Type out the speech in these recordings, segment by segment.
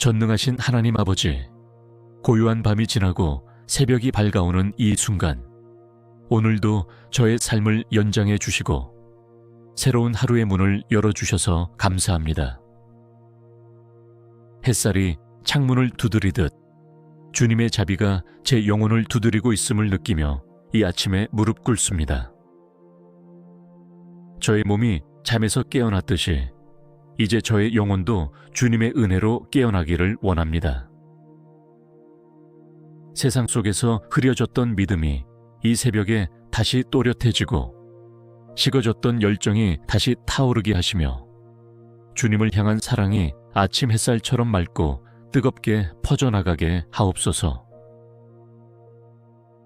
전능하신 하나님 아버지, 고요한 밤이 지나고 새벽이 밝아오는 이 순간, 오늘도 저의 삶을 연장해 주시고 새로운 하루의 문을 열어주셔서 감사합니다. 햇살이 창문을 두드리듯 주님의 자비가 제 영혼을 두드리고 있음을 느끼며 이 아침에 무릎 꿇습니다. 저의 몸이 잠에서 깨어났듯이 이제 저의 영혼도 주님의 은혜로 깨어나기를 원합니다. 세상 속에서 흐려졌던 믿음이 이 새벽에 다시 또렷해지고 식어졌던 열정이 다시 타오르게 하시며 주님을 향한 사랑이 아침 햇살처럼 맑고 뜨겁게 퍼져나가게 하옵소서.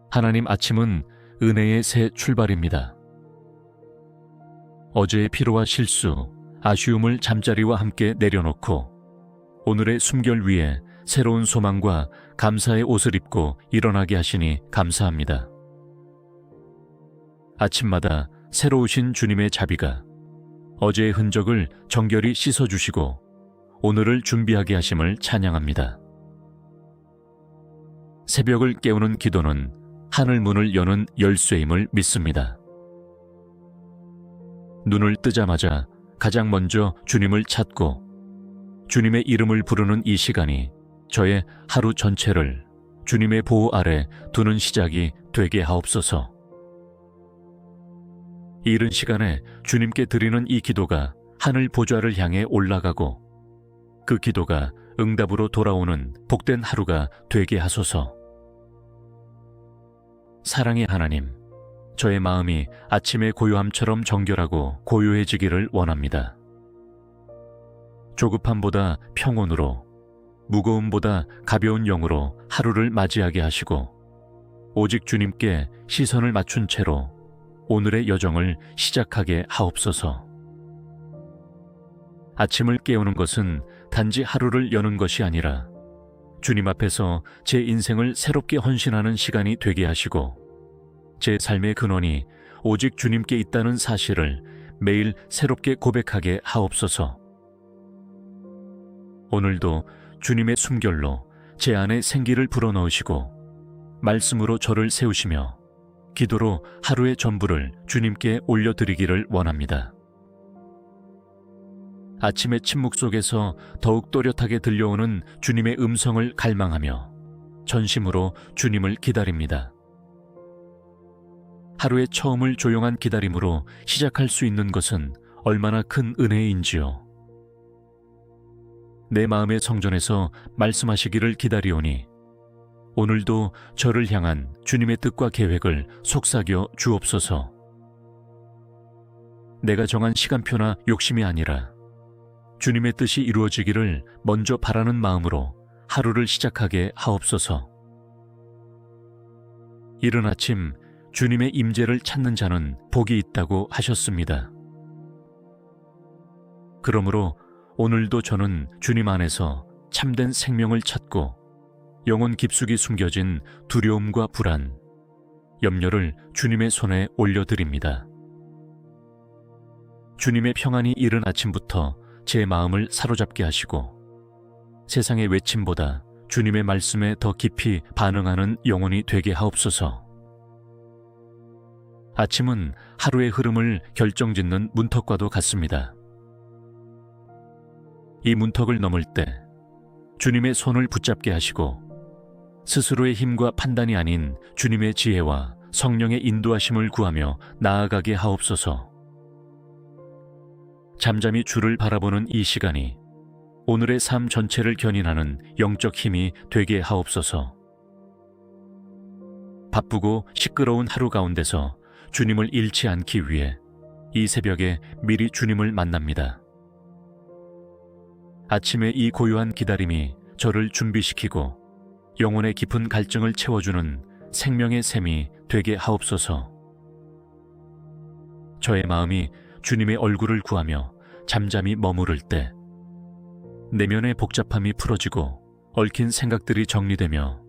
하나님, 아침은 은혜의 새 출발입니다. 어제의 피로와 실수, 아쉬움을 잠자리와 함께 내려놓고 오늘의 숨결 위에 새로운 소망과 감사의 옷을 입고 일어나게 하시니 감사합니다. 아침마다 새로우신 주님의 자비가 어제의 흔적을 정결히 씻어주시고 오늘을 준비하게 하심을 찬양합니다. 새벽을 깨우는 기도는 하늘 문을 여는 열쇠임을 믿습니다. 눈을 뜨자마자 가장 먼저 주님을 찾고 주님의 이름을 부르는 이 시간이 저의 하루 전체를 주님의 보호 아래 두는 시작이 되게 하옵소서. 이른 시간에 주님께 드리는 이 기도가 하늘 보좌를 향해 올라가고 그 기도가 응답으로 돌아오는 복된 하루가 되게 하소서. 사랑의 하나님, 저의 마음이 아침의 고요함처럼 정결하고 고요해지기를 원합니다. 조급함보다 평온으로, 무거움보다 가벼운 영으로 하루를 맞이하게 하시고 오직 주님께 시선을 맞춘 채로 오늘의 여정을 시작하게 하옵소서. 아침을 깨우는 것은 단지 하루를 여는 것이 아니라 주님 앞에서 제 인생을 새롭게 헌신하는 시간이 되게 하시고 제 삶의 근원이 오직 주님께 있다는 사실을 매일 새롭게 고백하게 하옵소서. 오늘도 주님의 숨결로 제 안에 생기를 불어넣으시고 말씀으로 저를 세우시며 기도로 하루의 전부를 주님께 올려드리기를 원합니다. 아침의 침묵 속에서 더욱 또렷하게 들려오는 주님의 음성을 갈망하며 전심으로 주님을 기다립니다. 하루의 처음을 조용한 기다림으로 시작할 수 있는 것은 얼마나 큰 은혜인지요. 내 마음의 성전에서 말씀하시기를 기다리오니 오늘도 저를 향한 주님의 뜻과 계획을 속삭여 주옵소서. 내가 정한 시간표나 욕심이 아니라 주님의 뜻이 이루어지기를 먼저 바라는 마음으로 하루를 시작하게 하옵소서. 이른 아침 주님의 임재를 찾는 자는 복이 있다고 하셨습니다. 그러므로 오늘도 저는 주님 안에서 참된 생명을 찾고 영혼 깊숙이 숨겨진 두려움과 불안, 염려를 주님의 손에 올려드립니다. 주님의 평안이 이른 아침부터 제 마음을 사로잡게 하시고 세상의 외침보다 주님의 말씀에 더 깊이 반응하는 영혼이 되게 하옵소서. 아침은 하루의 흐름을 결정짓는 문턱과도 같습니다. 이 문턱을 넘을 때 주님의 손을 붙잡게 하시고 스스로의 힘과 판단이 아닌 주님의 지혜와 성령의 인도하심을 구하며 나아가게 하옵소서. 잠잠히 주를 바라보는 이 시간이 오늘의 삶 전체를 견인하는 영적 힘이 되게 하옵소서. 바쁘고 시끄러운 하루 가운데서 주님을 잃지 않기 위해 이 새벽에 미리 주님을 만납니다. 아침의 이 고요한 기다림이 저를 준비시키고 영혼의 깊은 갈증을 채워주는 생명의 샘이 되게 하옵소서. 저의 마음이 주님의 얼굴을 구하며 잠잠히 머무를 때 내면의 복잡함이 풀어지고 얽힌 생각들이 정리되며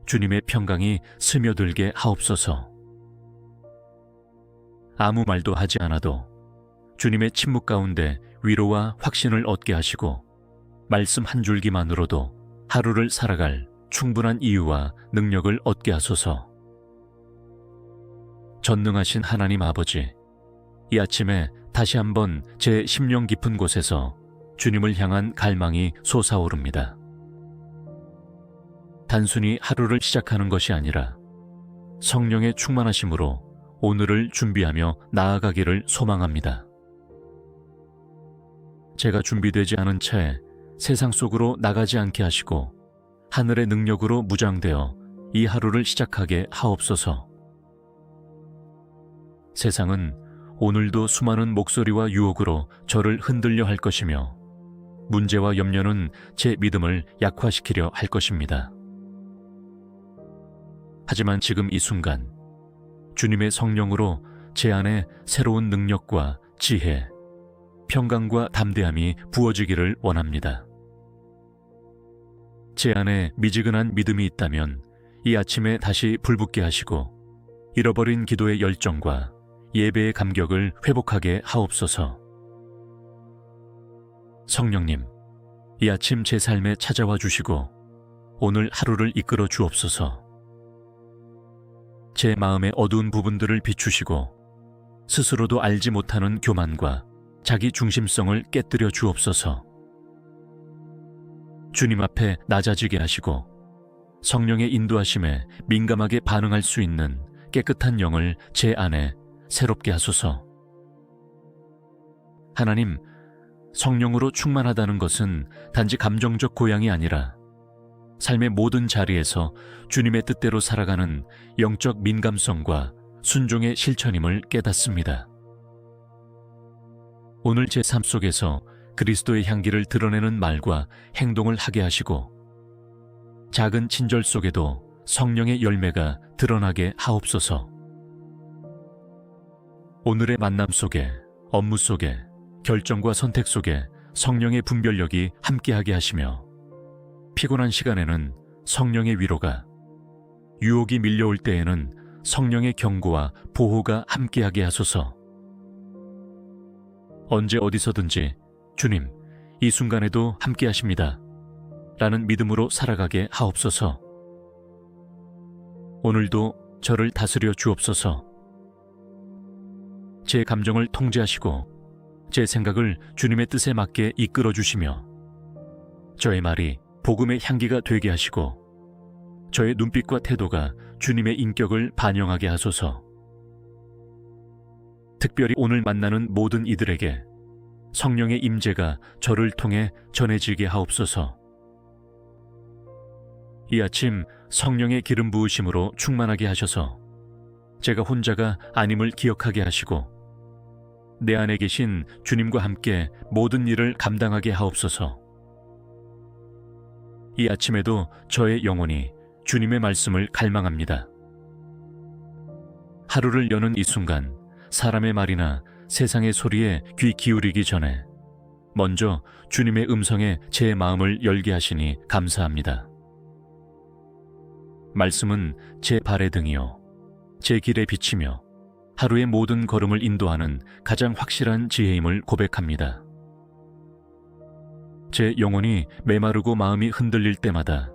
주님의 평강이 스며들게 하옵소서. 아무 말도 하지 않아도 주님의 침묵 가운데 위로와 확신을 얻게 하시고 말씀 한 줄기만으로도 하루를 살아갈 충분한 이유와 능력을 얻게 하소서. 전능하신 하나님 아버지, 이 아침에 다시 한번 제 심령 깊은 곳에서 주님을 향한 갈망이 솟아오릅니다. 단순히 하루를 시작하는 것이 아니라 성령의 충만하심으로 오늘을 준비하며 나아가기를 소망합니다. 제가 준비되지 않은 채 세상 속으로 나가지 않게 하시고 하늘의 능력으로 무장되어 이 하루를 시작하게 하옵소서. 세상은 오늘도 수많은 목소리와 유혹으로 저를 흔들려 할 것이며 문제와 염려는 제 믿음을 약화시키려 할 것입니다. 하지만 지금 이 순간 주님의 성령으로 제 안에 새로운 능력과 지혜, 평강과 담대함이 부어지기를 원합니다. 제 안에 미지근한 믿음이 있다면 이 아침에 다시 불붙게 하시고 잃어버린 기도의 열정과 예배의 감격을 회복하게 하옵소서. 성령님, 이 아침 제 삶에 찾아와 주시고 오늘 하루를 이끌어 주옵소서. 제 마음의 어두운 부분들을 비추시고 스스로도 알지 못하는 교만과 자기 중심성을 깨뜨려 주옵소서. 주님 앞에 낮아지게 하시고 성령의 인도하심에 민감하게 반응할 수 있는 깨끗한 영을 제 안에 새롭게 하소서. 하나님, 성령으로 충만하다는 것은 단지 감정적 고향이 아니라 삶의 모든 자리에서 주님의 뜻대로 살아가는 영적 민감성과 순종의 실천임을 깨닫습니다. 오늘 제 삶 속에서 그리스도의 향기를 드러내는 말과 행동을 하게 하시고 작은 친절 속에도 성령의 열매가 드러나게 하옵소서. 오늘의 만남 속에, 업무 속에, 결정과 선택 속에 성령의 분별력이 함께하게 하시며 피곤한 시간에는 성령의 위로가, 유혹이 밀려올 때에는 성령의 경고와 보호가 함께하게 하소서. 언제 어디서든지 주님, 이 순간에도 함께하십니다 라는 믿음으로 살아가게 하옵소서. 오늘도 저를 다스려 주옵소서. 제 감정을 통제하시고 제 생각을 주님의 뜻에 맞게 이끌어 주시며 저의 말이 복음의 향기가 되게 하시고 저의 눈빛과 태도가 주님의 인격을 반영하게 하소서. 특별히 오늘 만나는 모든 이들에게 성령의 임재가 저를 통해 전해지게 하옵소서. 이 아침 성령의 기름 부으심으로 충만하게 하셔서 제가 혼자가 아님을 기억하게 하시고 내 안에 계신 주님과 함께 모든 일을 감당하게 하옵소서. 이 아침에도 저의 영혼이 주님의 말씀을 갈망합니다. 하루를 여는 이 순간 사람의 말이나 세상의 소리에 귀 기울이기 전에 먼저 주님의 음성에 제 마음을 열게 하시니 감사합니다. 말씀은 제 발의 등이요 제 길에 비치며 하루의 모든 걸음을 인도하는 가장 확실한 지혜임을 고백합니다. 제 영혼이 메마르고 마음이 흔들릴 때마다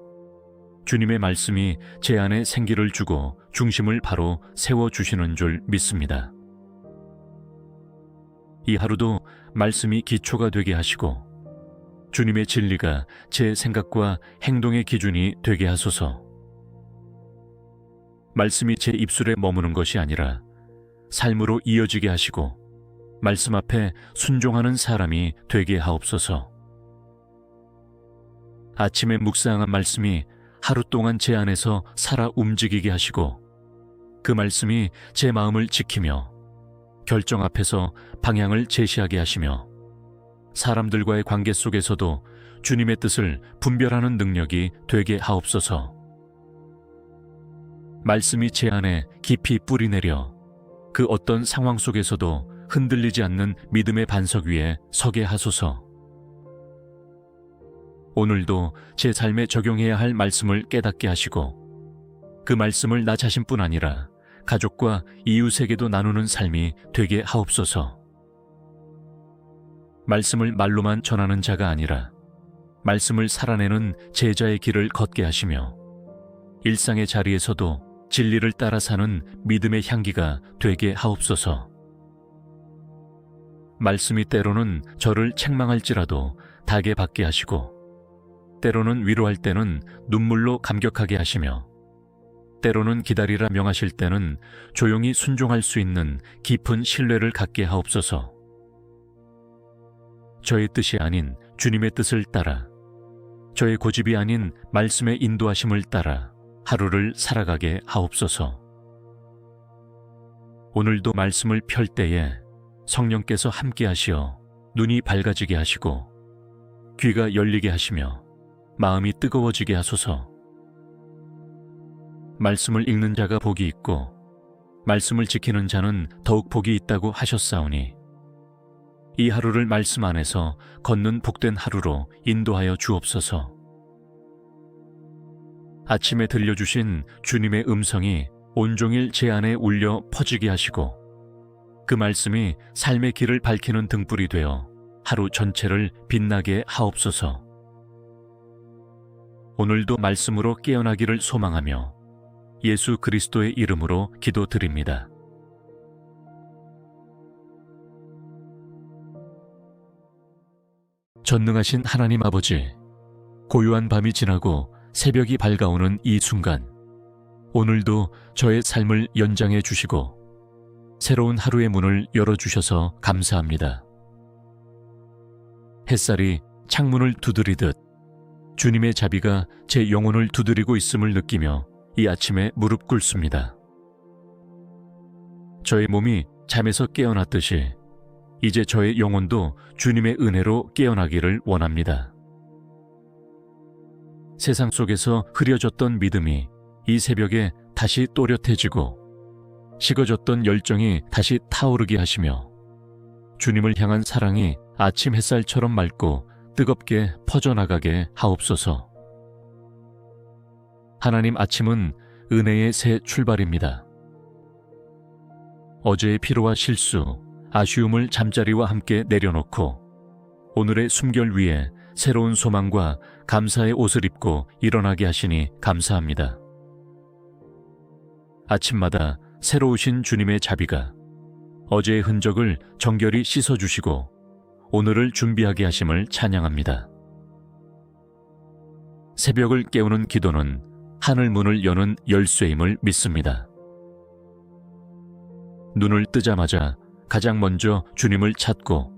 주님의 말씀이 제 안에 생기를 주고 중심을 바로 세워주시는 줄 믿습니다. 이 하루도 말씀이 기초가 되게 하시고 주님의 진리가 제 생각과 행동의 기준이 되게 하소서. 말씀이 제 입술에 머무는 것이 아니라 삶으로 이어지게 하시고 말씀 앞에 순종하는 사람이 되게 하옵소서. 아침에 묵상한 말씀이 하루 동안 제 안에서 살아 움직이게 하시고 그 말씀이 제 마음을 지키며 결정 앞에서 방향을 제시하게 하시며 사람들과의 관계 속에서도 주님의 뜻을 분별하는 능력이 되게 하옵소서. 말씀이 제 안에 깊이 뿌리내려 그 어떤 상황 속에서도 흔들리지 않는 믿음의 반석 위에 서게 하소서. 오늘도 제 삶에 적용해야 할 말씀을 깨닫게 하시고 그 말씀을 나 자신뿐 아니라 가족과 이웃에게도 나누는 삶이 되게 하옵소서. 말씀을 말로만 전하는 자가 아니라 말씀을 살아내는 제자의 길을 걷게 하시며 일상의 자리에서도 진리를 따라 사는 믿음의 향기가 되게 하옵소서. 말씀이 때로는 저를 책망할지라도 닭에 받게 하시고 때로는 위로할 때는 눈물로 감격하게 하시며 때로는 기다리라 명하실 때는 조용히 순종할 수 있는 깊은 신뢰를 갖게 하옵소서. 저의 뜻이 아닌 주님의 뜻을 따라 저의 고집이 아닌 말씀의 인도하심을 따라 하루를 살아가게 하옵소서. 오늘도 말씀을 펼 때에 성령께서 함께 하시어 눈이 밝아지게 하시고 귀가 열리게 하시며 마음이 뜨거워지게 하소서. 말씀을 읽는 자가 복이 있고 말씀을 지키는 자는 더욱 복이 있다고 하셨사오니 이 하루를 말씀 안에서 걷는 복된 하루로 인도하여 주옵소서. 아침에 들려주신 주님의 음성이 온종일 제 안에 울려 퍼지게 하시고 그 말씀이 삶의 길을 밝히는 등불이 되어 하루 전체를 빛나게 하옵소서. 오늘도 말씀으로 깨어나기를 소망하며 예수 그리스도의 이름으로 기도드립니다. 전능하신 하나님 아버지, 고요한 밤이 지나고 새벽이 밝아오는 이 순간, 오늘도 저의 삶을 연장해 주시고 새로운 하루의 문을 열어주셔서 감사합니다. 햇살이 창문을 두드리듯 주님의 자비가 제 영혼을 두드리고 있음을 느끼며 이 아침에 무릎 꿇습니다. 저의 몸이 잠에서 깨어났듯이 이제 저의 영혼도 주님의 은혜로 깨어나기를 원합니다. 세상 속에서 흐려졌던 믿음이 이 새벽에 다시 또렷해지고 식어졌던 열정이 다시 타오르게 하시며 주님을 향한 사랑이 아침 햇살처럼 맑고 뜨겁게 퍼져나가게 하옵소서. 하나님, 아침은 은혜의 새 출발입니다. 어제의 피로와 실수, 아쉬움을 잠자리와 함께 내려놓고 오늘의 숨결 위에 새로운 소망과 감사의 옷을 입고 일어나게 하시니 감사합니다. 아침마다 새로우신 주님의 자비가 어제의 흔적을 정결히 씻어주시고 오늘을 준비하게 하심을 찬양합니다. 새벽을 깨우는 기도는 하늘 문을 여는 열쇠임을 믿습니다. 눈을 뜨자마자 가장 먼저 주님을 찾고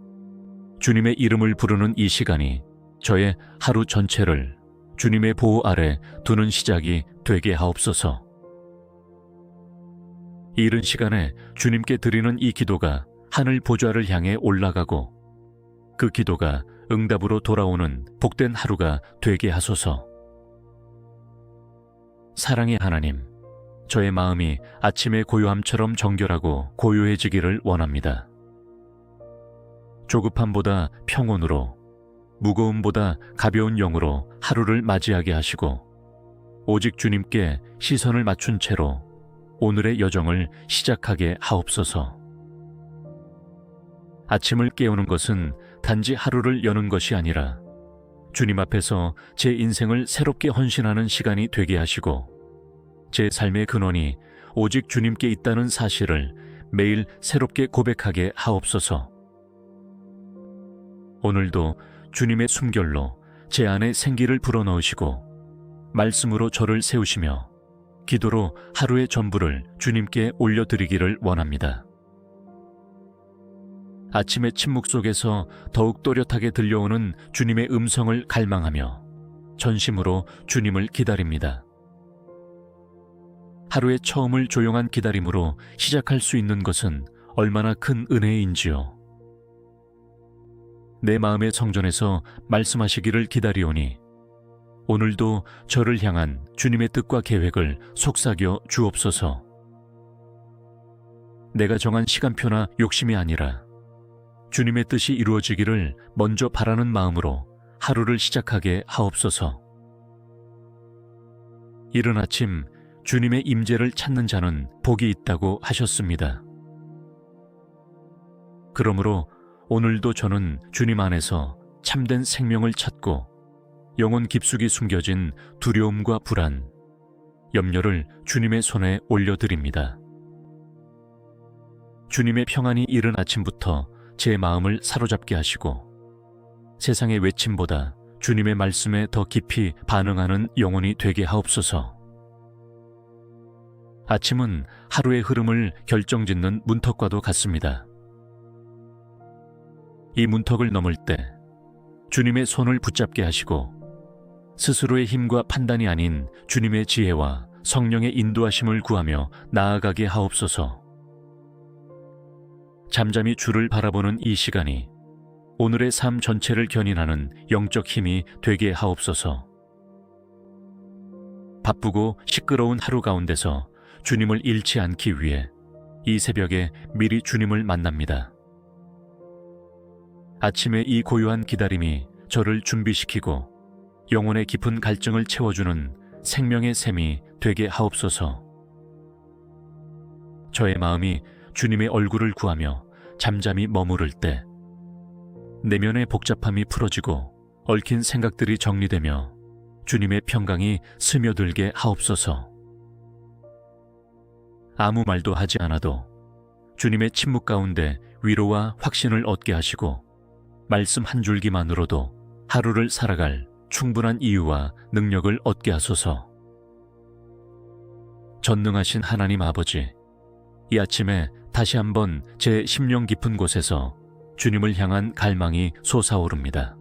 주님의 이름을 부르는 이 시간이 저의 하루 전체를 주님의 보호 아래 두는 시작이 되게 하옵소서. 이른 시간에 주님께 드리는 이 기도가 하늘 보좌를 향해 올라가고 그 기도가 응답으로 돌아오는 복된 하루가 되게 하소서. 사랑의 하나님, 저의 마음이 아침의 고요함처럼 정결하고 고요해지기를 원합니다. 조급함보다 평온으로, 무거움보다 가벼운 영으로 하루를 맞이하게 하시고 오직 주님께 시선을 맞춘 채로 오늘의 여정을 시작하게 하옵소서. 아침을 깨우는 것은 단지 하루를 여는 것이 아니라 주님 앞에서 제 인생을 새롭게 헌신하는 시간이 되게 하시고 제 삶의 근원이 오직 주님께 있다는 사실을 매일 새롭게 고백하게 하옵소서. 오늘도 주님의 숨결로 제 안에 생기를 불어넣으시고 말씀으로 저를 세우시며 기도로 하루의 전부를 주님께 올려드리기를 원합니다. 아침의 침묵 속에서 더욱 또렷하게 들려오는 주님의 음성을 갈망하며 전심으로 주님을 기다립니다. 하루의 처음을 조용한 기다림으로 시작할 수 있는 것은 얼마나 큰 은혜인지요. 내 마음의 성전에서 말씀하시기를 기다리오니 오늘도 저를 향한 주님의 뜻과 계획을 속삭여 주옵소서. 내가 정한 시간표나 욕심이 아니라 주님의 뜻이 이루어지기를 먼저 바라는 마음으로 하루를 시작하게 하옵소서. 이른 아침 주님의 임재를 찾는 자는 복이 있다고 하셨습니다. 그러므로 오늘도 저는 주님 안에서 참된 생명을 찾고 영혼 깊숙이 숨겨진 두려움과 불안, 염려를 주님의 손에 올려드립니다. 주님의 평안이 이른 아침부터 제 마음을 사로잡게 하시고 세상의 외침보다 주님의 말씀에 더 깊이 반응하는 영혼이 되게 하옵소서. 아침은 하루의 흐름을 결정짓는 문턱과도 같습니다. 이 문턱을 넘을 때 주님의 손을 붙잡게 하시고 스스로의 힘과 판단이 아닌 주님의 지혜와 성령의 인도하심을 구하며 나아가게 하옵소서. 잠잠히 주를 바라보는 이 시간이 오늘의 삶 전체를 견인하는 영적 힘이 되게 하옵소서. 바쁘고 시끄러운 하루 가운데서 주님을 잃지 않기 위해 이 새벽에 미리 주님을 만납니다. 아침의 이 고요한 기다림이 저를 준비시키고 영혼의 깊은 갈증을 채워주는 생명의 샘이 되게 하옵소서. 저의 마음이 주님의 얼굴을 구하며 잠잠히 머무를 때 내면의 복잡함이 풀어지고 얽힌 생각들이 정리되며 주님의 평강이 스며들게 하옵소서. 아무 말도 하지 않아도 주님의 침묵 가운데 위로와 확신을 얻게 하시고 말씀 한 줄기만으로도 하루를 살아갈 충분한 이유와 능력을 얻게 하소서. 전능하신 하나님 아버지, 이 아침에 다시 한번 제 심령 깊은 곳에서 주님을 향한 갈망이 솟아오릅니다.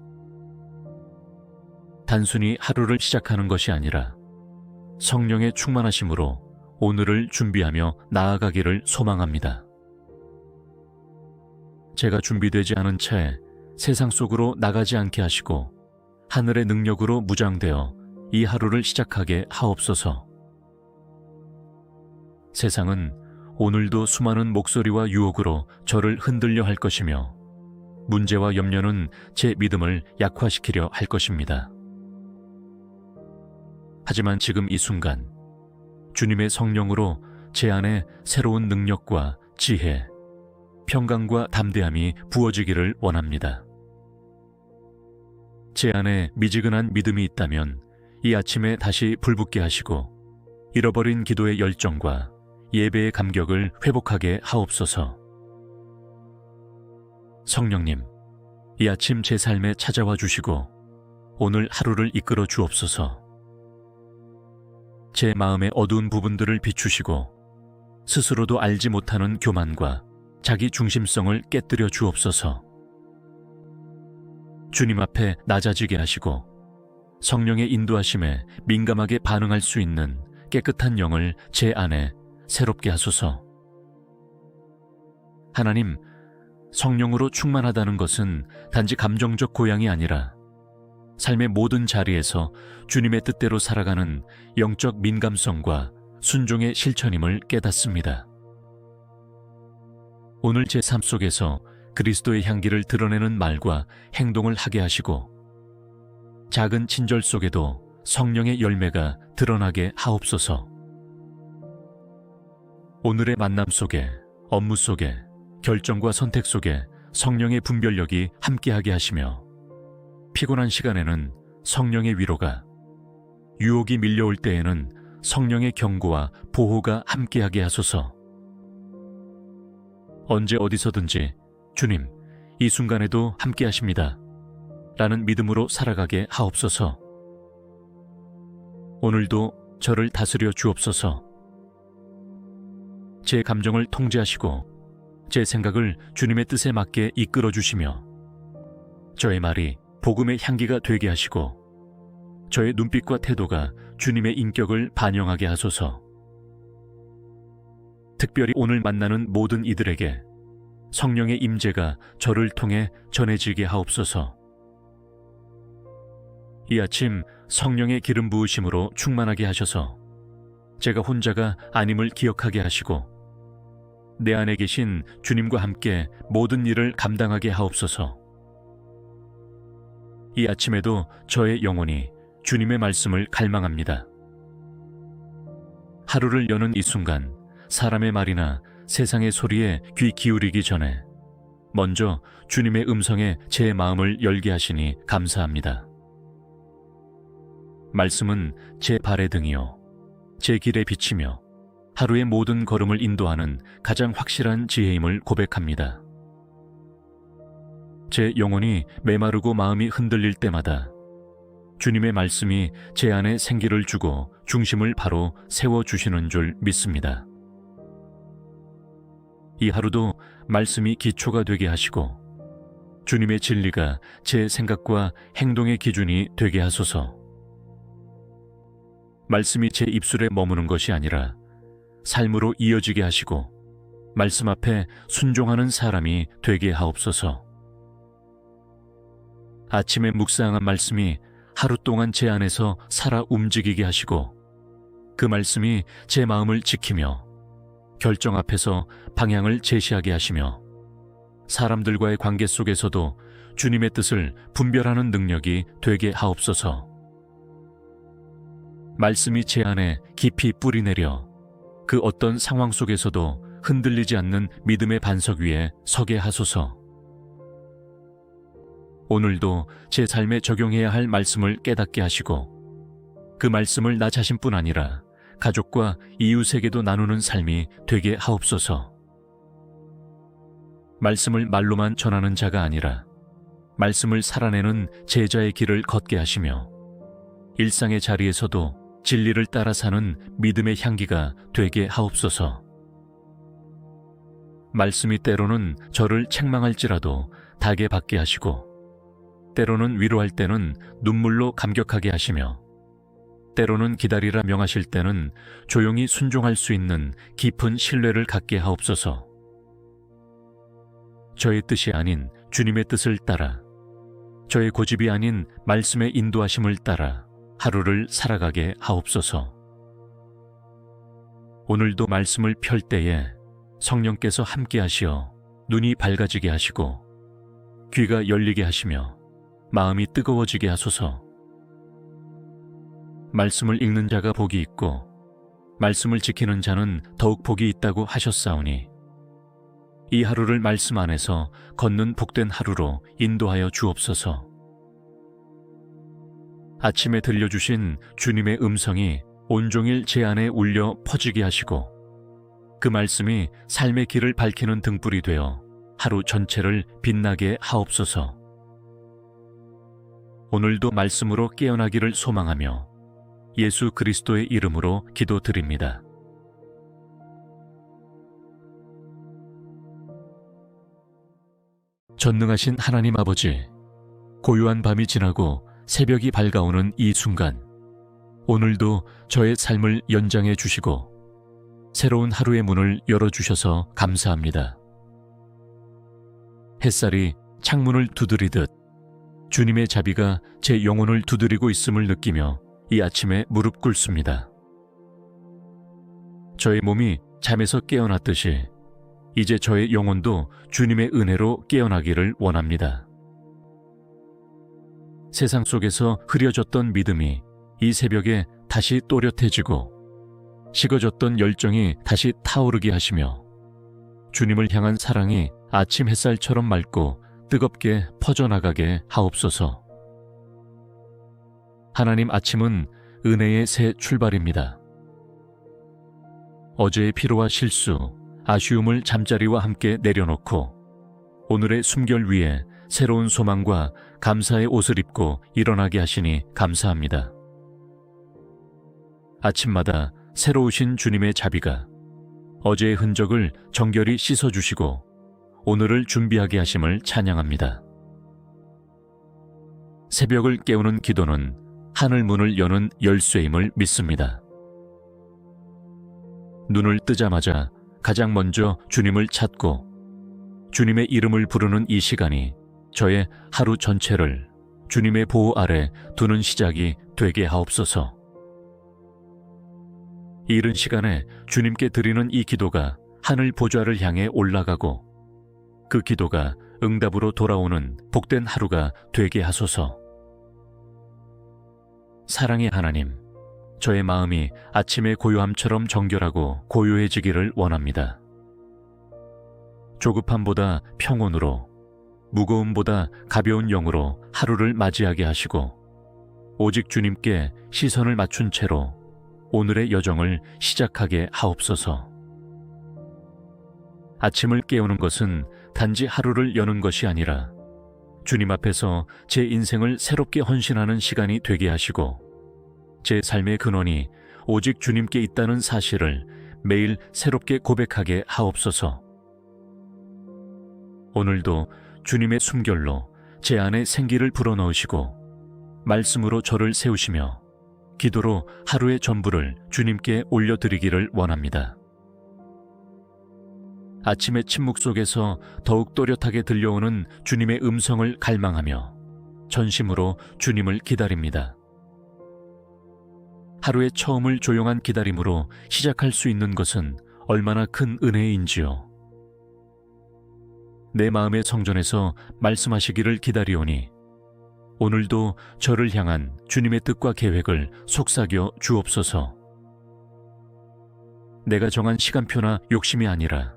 단순히 하루를 시작하는 것이 아니라 성령의 충만하심으로 오늘을 준비하며 나아가기를 소망합니다. 제가 준비되지 않은 채 세상 속으로 나가지 않게 하시고 하늘의 능력으로 무장되어 이 하루를 시작하게 하옵소서. 세상은 오늘도 수많은 목소리와 유혹으로 저를 흔들려 할 것이며 문제와 염려는 제 믿음을 약화시키려 할 것입니다. 하지만 지금 이 순간 주님의 성령으로 제 안에 새로운 능력과 지혜, 평강과 담대함이 부어지기를 원합니다. 제 안에 미지근한 믿음이 있다면 이 아침에 다시 불붙게 하시고 잃어버린 기도의 열정과 예배의 감격을 회복하게 하옵소서. 성령님, 이 아침 제 삶에 찾아와 주시고 오늘 하루를 이끌어 주옵소서. 제 마음의 어두운 부분들을 비추시고 스스로도 알지 못하는 교만과 자기 중심성을 깨뜨려 주옵소서. 주님 앞에 낮아지게 하시고 성령의 인도하심에 민감하게 반응할 수 있는 깨끗한 영을 제 안에 새롭게 하소서. 하나님, 성령으로 충만하다는 것은 단지 감정적 고향이 아니라 삶의 모든 자리에서 주님의 뜻대로 살아가는 영적 민감성과 순종의 실천임을 깨닫습니다. 오늘 제 삶 속에서 그리스도의 향기를 드러내는 말과 행동을 하게 하시고 작은 친절 속에도 성령의 열매가 드러나게 하옵소서. 오늘의 만남 속에, 업무 속에, 결정과 선택 속에 성령의 분별력이 함께하게 하시며 피곤한 시간에는 성령의 위로가, 유혹이 밀려올 때에는 성령의 경고와 보호가 함께하게 하소서. 언제 어디서든지 주님, 이 순간에도 함께하십니다. 라는 믿음으로 살아가게 하옵소서. 오늘도 저를 다스려 주옵소서. 제 감정을 통제하시고 제 생각을 주님의 뜻에 맞게 이끌어 주시며 저의 말이 복음의 향기가 되게 하시고 저의 눈빛과 태도가 주님의 인격을 반영하게 하소서. 특별히 오늘 만나는 모든 이들에게 성령의 임재가 저를 통해 전해지게 하옵소서. 이 아침 성령의 기름 부으심으로 충만하게 하셔서 제가 혼자가 아님을 기억하게 하시고 내 안에 계신 주님과 함께 모든 일을 감당하게 하옵소서. 이 아침에도 저의 영혼이 주님의 말씀을 갈망합니다. 하루를 여는 이 순간 사람의 말이나 세상의 소리에 귀 기울이기 전에 먼저 주님의 음성에 제 마음을 열게 하시니 감사합니다. 말씀은 제 발의 등이요 제 길의 빛이며 하루의 모든 걸음을 인도하는 가장 확실한 지혜임을 고백합니다. 제 영혼이 메마르고 마음이 흔들릴 때마다 주님의 말씀이 제 안에 생기를 주고 중심을 바로 세워주시는 줄 믿습니다. 이 하루도 말씀이 기초가 되게 하시고 주님의 진리가 제 생각과 행동의 기준이 되게 하소서. 말씀이 제 입술에 머무는 것이 아니라 삶으로 이어지게 하시고 말씀 앞에 순종하는 사람이 되게 하옵소서. 아침에 묵상한 말씀이 하루 동안 제 안에서 살아 움직이게 하시고 그 말씀이 제 마음을 지키며 결정 앞에서 방향을 제시하게 하시며 사람들과의 관계 속에서도 주님의 뜻을 분별하는 능력이 되게 하옵소서. 말씀이 제 안에 깊이 뿌리내려 그 어떤 상황 속에서도 흔들리지 않는 믿음의 반석 위에 서게 하소서. 오늘도 제 삶에 적용해야 할 말씀을 깨닫게 하시고 그 말씀을 나 자신뿐 아니라 가족과 이웃에게도 나누는 삶이 되게 하옵소서. 말씀을 말로만 전하는 자가 아니라 말씀을 살아내는 제자의 길을 걷게 하시며 일상의 자리에서도 진리를 따라 사는 믿음의 향기가 되게 하옵소서. 말씀이 때로는 저를 책망할지라도 닭에 받게 하시고 때로는 위로할 때는 눈물로 감격하게 하시며 때로는 기다리라 명하실 때는 조용히 순종할 수 있는 깊은 신뢰를 갖게 하옵소서. 저의 뜻이 아닌 주님의 뜻을 따라 저의 고집이 아닌 말씀의 인도하심을 따라 하루를 살아가게 하옵소서. 오늘도 말씀을 펼 때에 성령께서 함께 하시어 눈이 밝아지게 하시고 귀가 열리게 하시며 마음이 뜨거워지게 하소서. 말씀을 읽는 자가 복이 있고 말씀을 지키는 자는 더욱 복이 있다고 하셨사오니 이 하루를 말씀 안에서 걷는 복된 하루로 인도하여 주옵소서. 아침에 들려주신 주님의 음성이 온종일 제 안에 울려 퍼지게 하시고 그 말씀이 삶의 길을 밝히는 등불이 되어 하루 전체를 빛나게 하옵소서. 오늘도 말씀으로 깨어나기를 소망하며 예수 그리스도의 이름으로 기도드립니다. 전능하신 하나님 아버지, 고요한 밤이 지나고 새벽이 밝아오는 이 순간, 오늘도 저의 삶을 연장해 주시고 새로운 하루의 문을 열어주셔서 감사합니다. 햇살이 창문을 두드리듯 주님의 자비가 제 영혼을 두드리고 있음을 느끼며 이 아침에 무릎 꿇습니다. 저의 몸이 잠에서 깨어났듯이 이제 저의 영혼도 주님의 은혜로 깨어나기를 원합니다. 세상 속에서 흐려졌던 믿음이 이 새벽에 다시 또렷해지고 식어졌던 열정이 다시 타오르게 하시며 주님을 향한 사랑이 아침 햇살처럼 맑고 뜨겁게 퍼져나가게 하옵소서. 하나님, 아침은 은혜의 새 출발입니다. 어제의 피로와 실수, 아쉬움을 잠자리와 함께 내려놓고 오늘의 숨결 위에 새로운 소망과 감사의 옷을 입고 일어나게 하시니 감사합니다. 아침마다 새로우신 주님의 자비가 어제의 흔적을 정결히 씻어주시고 오늘을 준비하게 하심을 찬양합니다. 새벽을 깨우는 기도는 하늘 문을 여는 열쇠임을 믿습니다. 눈을 뜨자마자 가장 먼저 주님을 찾고 주님의 이름을 부르는 이 시간이 저의 하루 전체를 주님의 보호 아래 두는 시작이 되게 하옵소서. 이른 시간에 주님께 드리는 이 기도가 하늘 보좌를 향해 올라가고 그 기도가 응답으로 돌아오는 복된 하루가 되게 하소서. 사랑의 하나님, 저의 마음이 아침의 고요함처럼 정결하고 고요해지기를 원합니다. 조급함보다 평온으로, 무거움보다 가벼운 영으로 하루를 맞이하게 하시고 오직 주님께 시선을 맞춘 채로 오늘의 여정을 시작하게 하옵소서. 아침을 깨우는 것은 단지 하루를 여는 것이 아니라 주님 앞에서 제 인생을 새롭게 헌신하는 시간이 되게 하시고 제 삶의 근원이 오직 주님께 있다는 사실을 매일 새롭게 고백하게 하옵소서. 오늘도 주님의 숨결로 제 안에 생기를 불어넣으시고 말씀으로 저를 세우시며 기도로 하루의 전부를 주님께 올려드리기를 원합니다. 아침의 침묵 속에서 더욱 또렷하게 들려오는 주님의 음성을 갈망하며 전심으로 주님을 기다립니다. 하루의 처음을 조용한 기다림으로 시작할 수 있는 것은 얼마나 큰 은혜인지요. 내 마음의 성전에서 말씀하시기를 기다리오니 오늘도 저를 향한 주님의 뜻과 계획을 속삭여 주옵소서. 내가 정한 시간표나 욕심이 아니라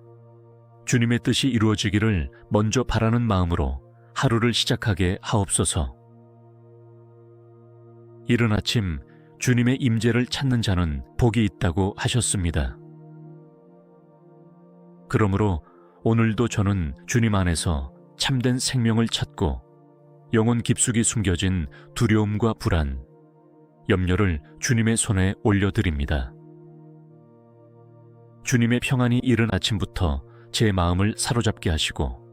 주님의 뜻이 이루어지기를 먼저 바라는 마음으로 하루를 시작하게 하옵소서. 이른 아침 주님의 임재를 찾는 자는 복이 있다고 하셨습니다. 그러므로 오늘도 저는 주님 안에서 참된 생명을 찾고 영혼 깊숙이 숨겨진 두려움과 불안, 염려를 주님의 손에 올려드립니다. 주님의 평안이 이른 아침부터 제 마음을 사로잡게 하시고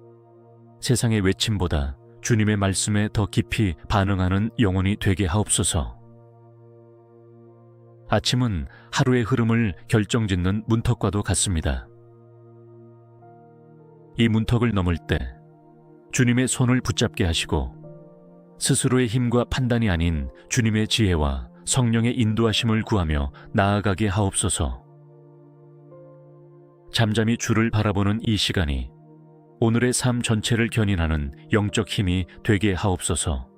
세상의 외침보다 주님의 말씀에 더 깊이 반응하는 영혼이 되게 하옵소서. 아침은 하루의 흐름을 결정짓는 문턱과도 같습니다. 이 문턱을 넘을 때 주님의 손을 붙잡게 하시고 스스로의 힘과 판단이 아닌 주님의 지혜와 성령의 인도하심을 구하며 나아가게 하옵소서. 잠잠히 주를 바라보는 이 시간이 오늘의 삶 전체를 견인하는 영적 힘이 되게 하옵소서.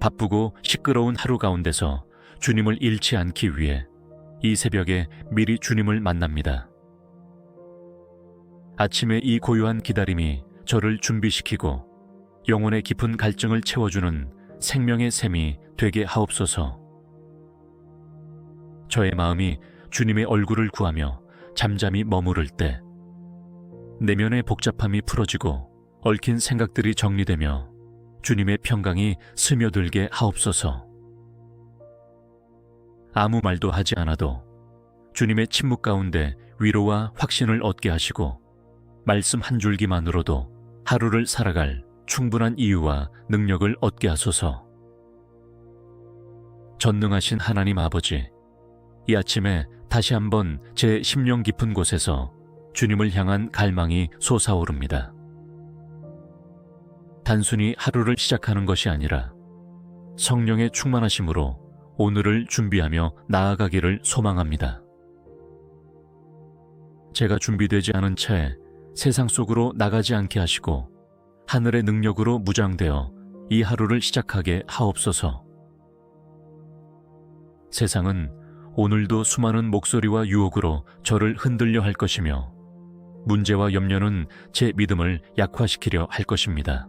바쁘고 시끄러운 하루 가운데서 주님을 잃지 않기 위해 이 새벽에 미리 주님을 만납니다. 아침의 이 고요한 기다림이 저를 준비시키고 영혼의 깊은 갈증을 채워주는 생명의 샘이 되게 하옵소서. 저의 마음이 주님의 얼굴을 구하며 잠잠히 머무를 때 내면의 복잡함이 풀어지고 얽힌 생각들이 정리되며 주님의 평강이 스며들게 하옵소서. 아무 말도 하지 않아도 주님의 침묵 가운데 위로와 확신을 얻게 하시고 말씀 한 줄기만으로도 하루를 살아갈 충분한 이유와 능력을 얻게 하소서. 전능하신 하나님 아버지, 이 아침에 다시 한번 제 심령 깊은 곳에서 주님을 향한 갈망이 솟아오릅니다. 단순히 하루를 시작하는 것이 아니라 성령의 충만하심으로 오늘을 준비하며 나아가기를 소망합니다. 제가 준비되지 않은 채 세상 속으로 나가지 않게 하시고 하늘의 능력으로 무장되어 이 하루를 시작하게 하옵소서. 세상은 오늘도 수많은 목소리와 유혹으로 저를 흔들려 할 것이며 문제와 염려는 제 믿음을 약화시키려 할 것입니다.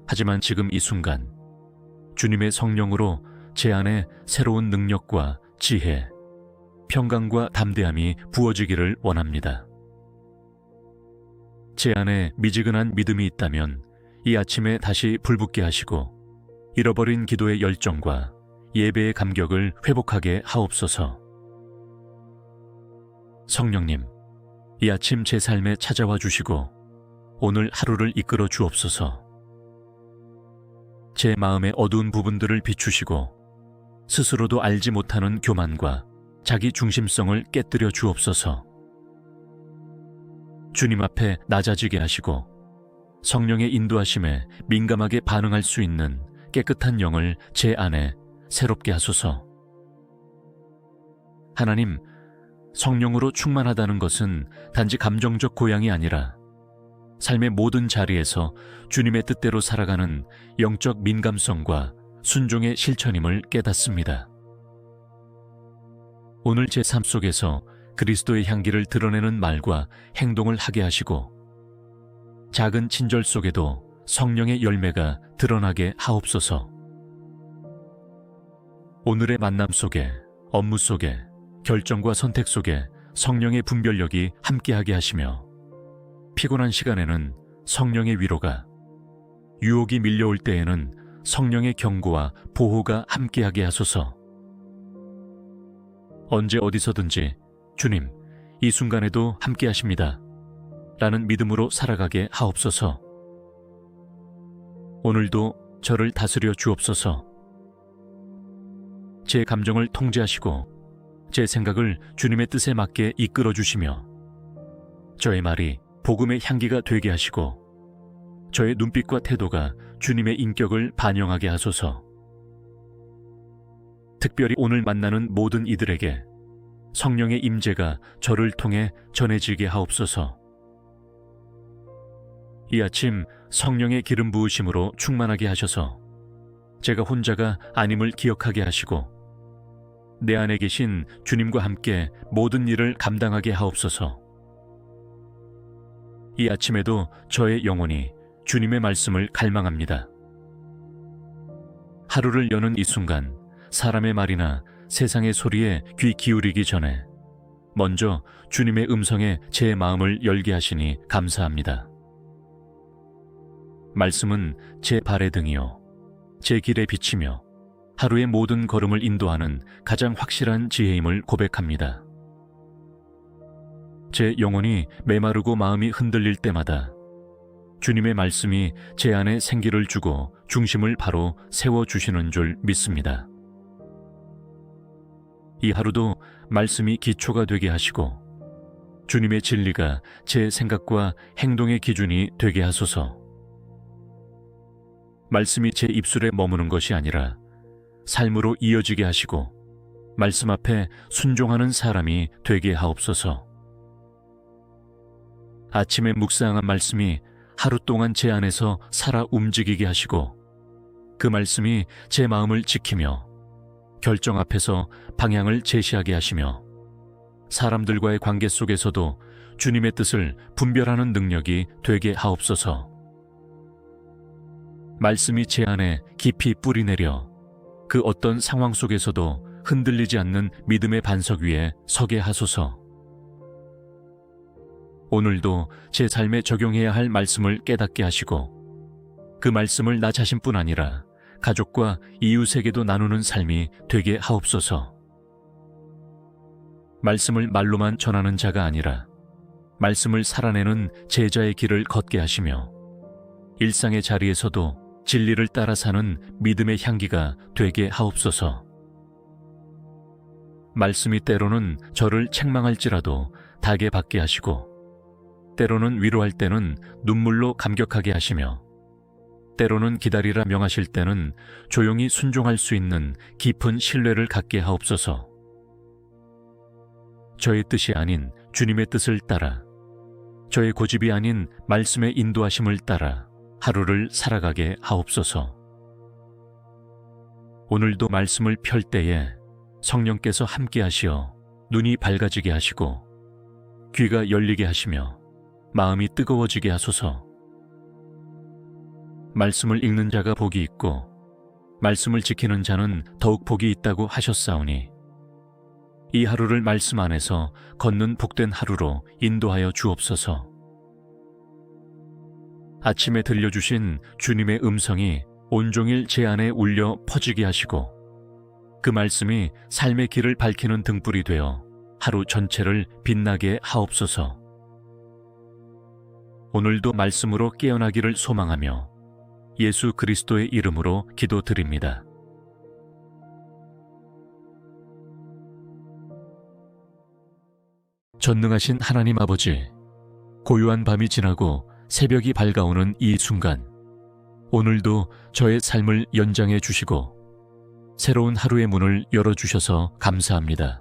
하지만 지금 이 순간 주님의 성령으로 제 안에 새로운 능력과 지혜, 평강과 담대함이 부어지기를 원합니다. 제 안에 미지근한 믿음이 있다면 이 아침에 다시 불붙게 하시고 잃어버린 기도의 열정과 예배의 감격을 회복하게 하옵소서. 성령님, 이 아침 제 삶에 찾아와 주시고 오늘 하루를 이끌어 주옵소서. 제 마음의 어두운 부분들을 비추시고 스스로도 알지 못하는 교만과 자기 중심성을 깨뜨려 주옵소서. 주님 앞에 낮아지게 하시고 성령의 인도하심에 민감하게 반응할 수 있는 깨끗한 영을 제 안에 새롭게 하소서. 하나님, 성령으로 충만하다는 것은 단지 감정적 고향이 아니라 삶의 모든 자리에서 주님의 뜻대로 살아가는 영적 민감성과 순종의 실천임을 깨닫습니다. 오늘 제 삶 속에서 그리스도의 향기를 드러내는 말과 행동을 하게 하시고 작은 친절 속에도 성령의 열매가 드러나게 하옵소서. 오늘의 만남 속에, 업무 속에, 결정과 선택 속에 성령의 분별력이 함께하게 하시며, 피곤한 시간에는 성령의 위로가, 유혹이 밀려올 때에는 성령의 경고와 보호가 함께하게 하소서. 언제 어디서든지 주님, 이 순간에도 함께하십니다 라는 믿음으로 살아가게 하옵소서. 오늘도 저를 다스려 주옵소서. 제 감정을 통제하시고 제 생각을 주님의 뜻에 맞게 이끌어 주시며, 저의 말이 복음의 향기가 되게 하시고 저의 눈빛과 태도가 주님의 인격을 반영하게 하소서. 특별히 오늘 만나는 모든 이들에게 성령의 임재가 저를 통해 전해지게 하옵소서. 이 아침 성령의 기름 부으심으로 충만하게 하셔서 제가 혼자가 아님을 기억하게 하시고 내 안에 계신 주님과 함께 모든 일을 감당하게 하옵소서. 이 아침에도 저의 영혼이 주님의 말씀을 갈망합니다. 하루를 여는 이 순간 사람의 말이나 세상의 소리에 귀 기울이기 전에 먼저 주님의 음성에 제 마음을 열게 하시니 감사합니다. 말씀은 제 발의 등이요 제 길에 비치며 하루의 모든 걸음을 인도하는 가장 확실한 지혜임을 고백합니다. 제 영혼이 메마르고 마음이 흔들릴 때마다 주님의 말씀이 제 안에 생기를 주고 중심을 바로 세워주시는 줄 믿습니다. 이 하루도 말씀이 기초가 되게 하시고 주님의 진리가 제 생각과 행동의 기준이 되게 하소서. 말씀이 제 입술에 머무는 것이 아니라 삶으로 이어지게 하시고 말씀 앞에 순종하는 사람이 되게 하옵소서. 아침에 묵상한 말씀이 하루 동안 제 안에서 살아 움직이게 하시고 그 말씀이 제 마음을 지키며 결정 앞에서 방향을 제시하게 하시며 사람들과의 관계 속에서도 주님의 뜻을 분별하는 능력이 되게 하옵소서. 말씀이 제 안에 깊이 뿌리내려 그 어떤 상황 속에서도 흔들리지 않는 믿음의 반석 위에 서게 하소서. 오늘도 제 삶에 적용해야 할 말씀을 깨닫게 하시고 그 말씀을 나 자신뿐 아니라 가족과 이웃에게도 나누는 삶이 되게 하옵소서. 말씀을 말로만 전하는 자가 아니라 말씀을 살아내는 제자의 길을 걷게 하시며 일상의 자리에서도 진리를 따라 사는 믿음의 향기가 되게 하옵소서. 말씀이 때로는 저를 책망할지라도 닭에 받게 하시고 때로는 위로할 때는 눈물로 감격하게 하시며 때로는 기다리라 명하실 때는 조용히 순종할 수 있는 깊은 신뢰를 갖게 하옵소서. 저의 뜻이 아닌 주님의 뜻을 따라 저의 고집이 아닌 말씀의 인도하심을 따라 하루를 살아가게 하옵소서. 오늘도 말씀을 펼 때에 성령께서 함께 하시어 눈이 밝아지게 하시고 귀가 열리게 하시며 마음이 뜨거워지게 하소서. 말씀을 읽는 자가 복이 있고 말씀을 지키는 자는 더욱 복이 있다고 하셨사오니 이 하루를 말씀 안에서 걷는 복된 하루로 인도하여 주옵소서. 아침에 들려주신 주님의 음성이 온종일 제 안에 울려 퍼지게 하시고 그 말씀이 삶의 길을 밝히는 등불이 되어 하루 전체를 빛나게 하옵소서. 오늘도 말씀으로 깨어나기를 소망하며 예수 그리스도의 이름으로 기도드립니다. 전능하신 하나님 아버지, 고요한 밤이 지나고 새벽이 밝아오는 이 순간, 오늘도 저의 삶을 연장해 주시고 새로운 하루의 문을 열어주셔서 감사합니다.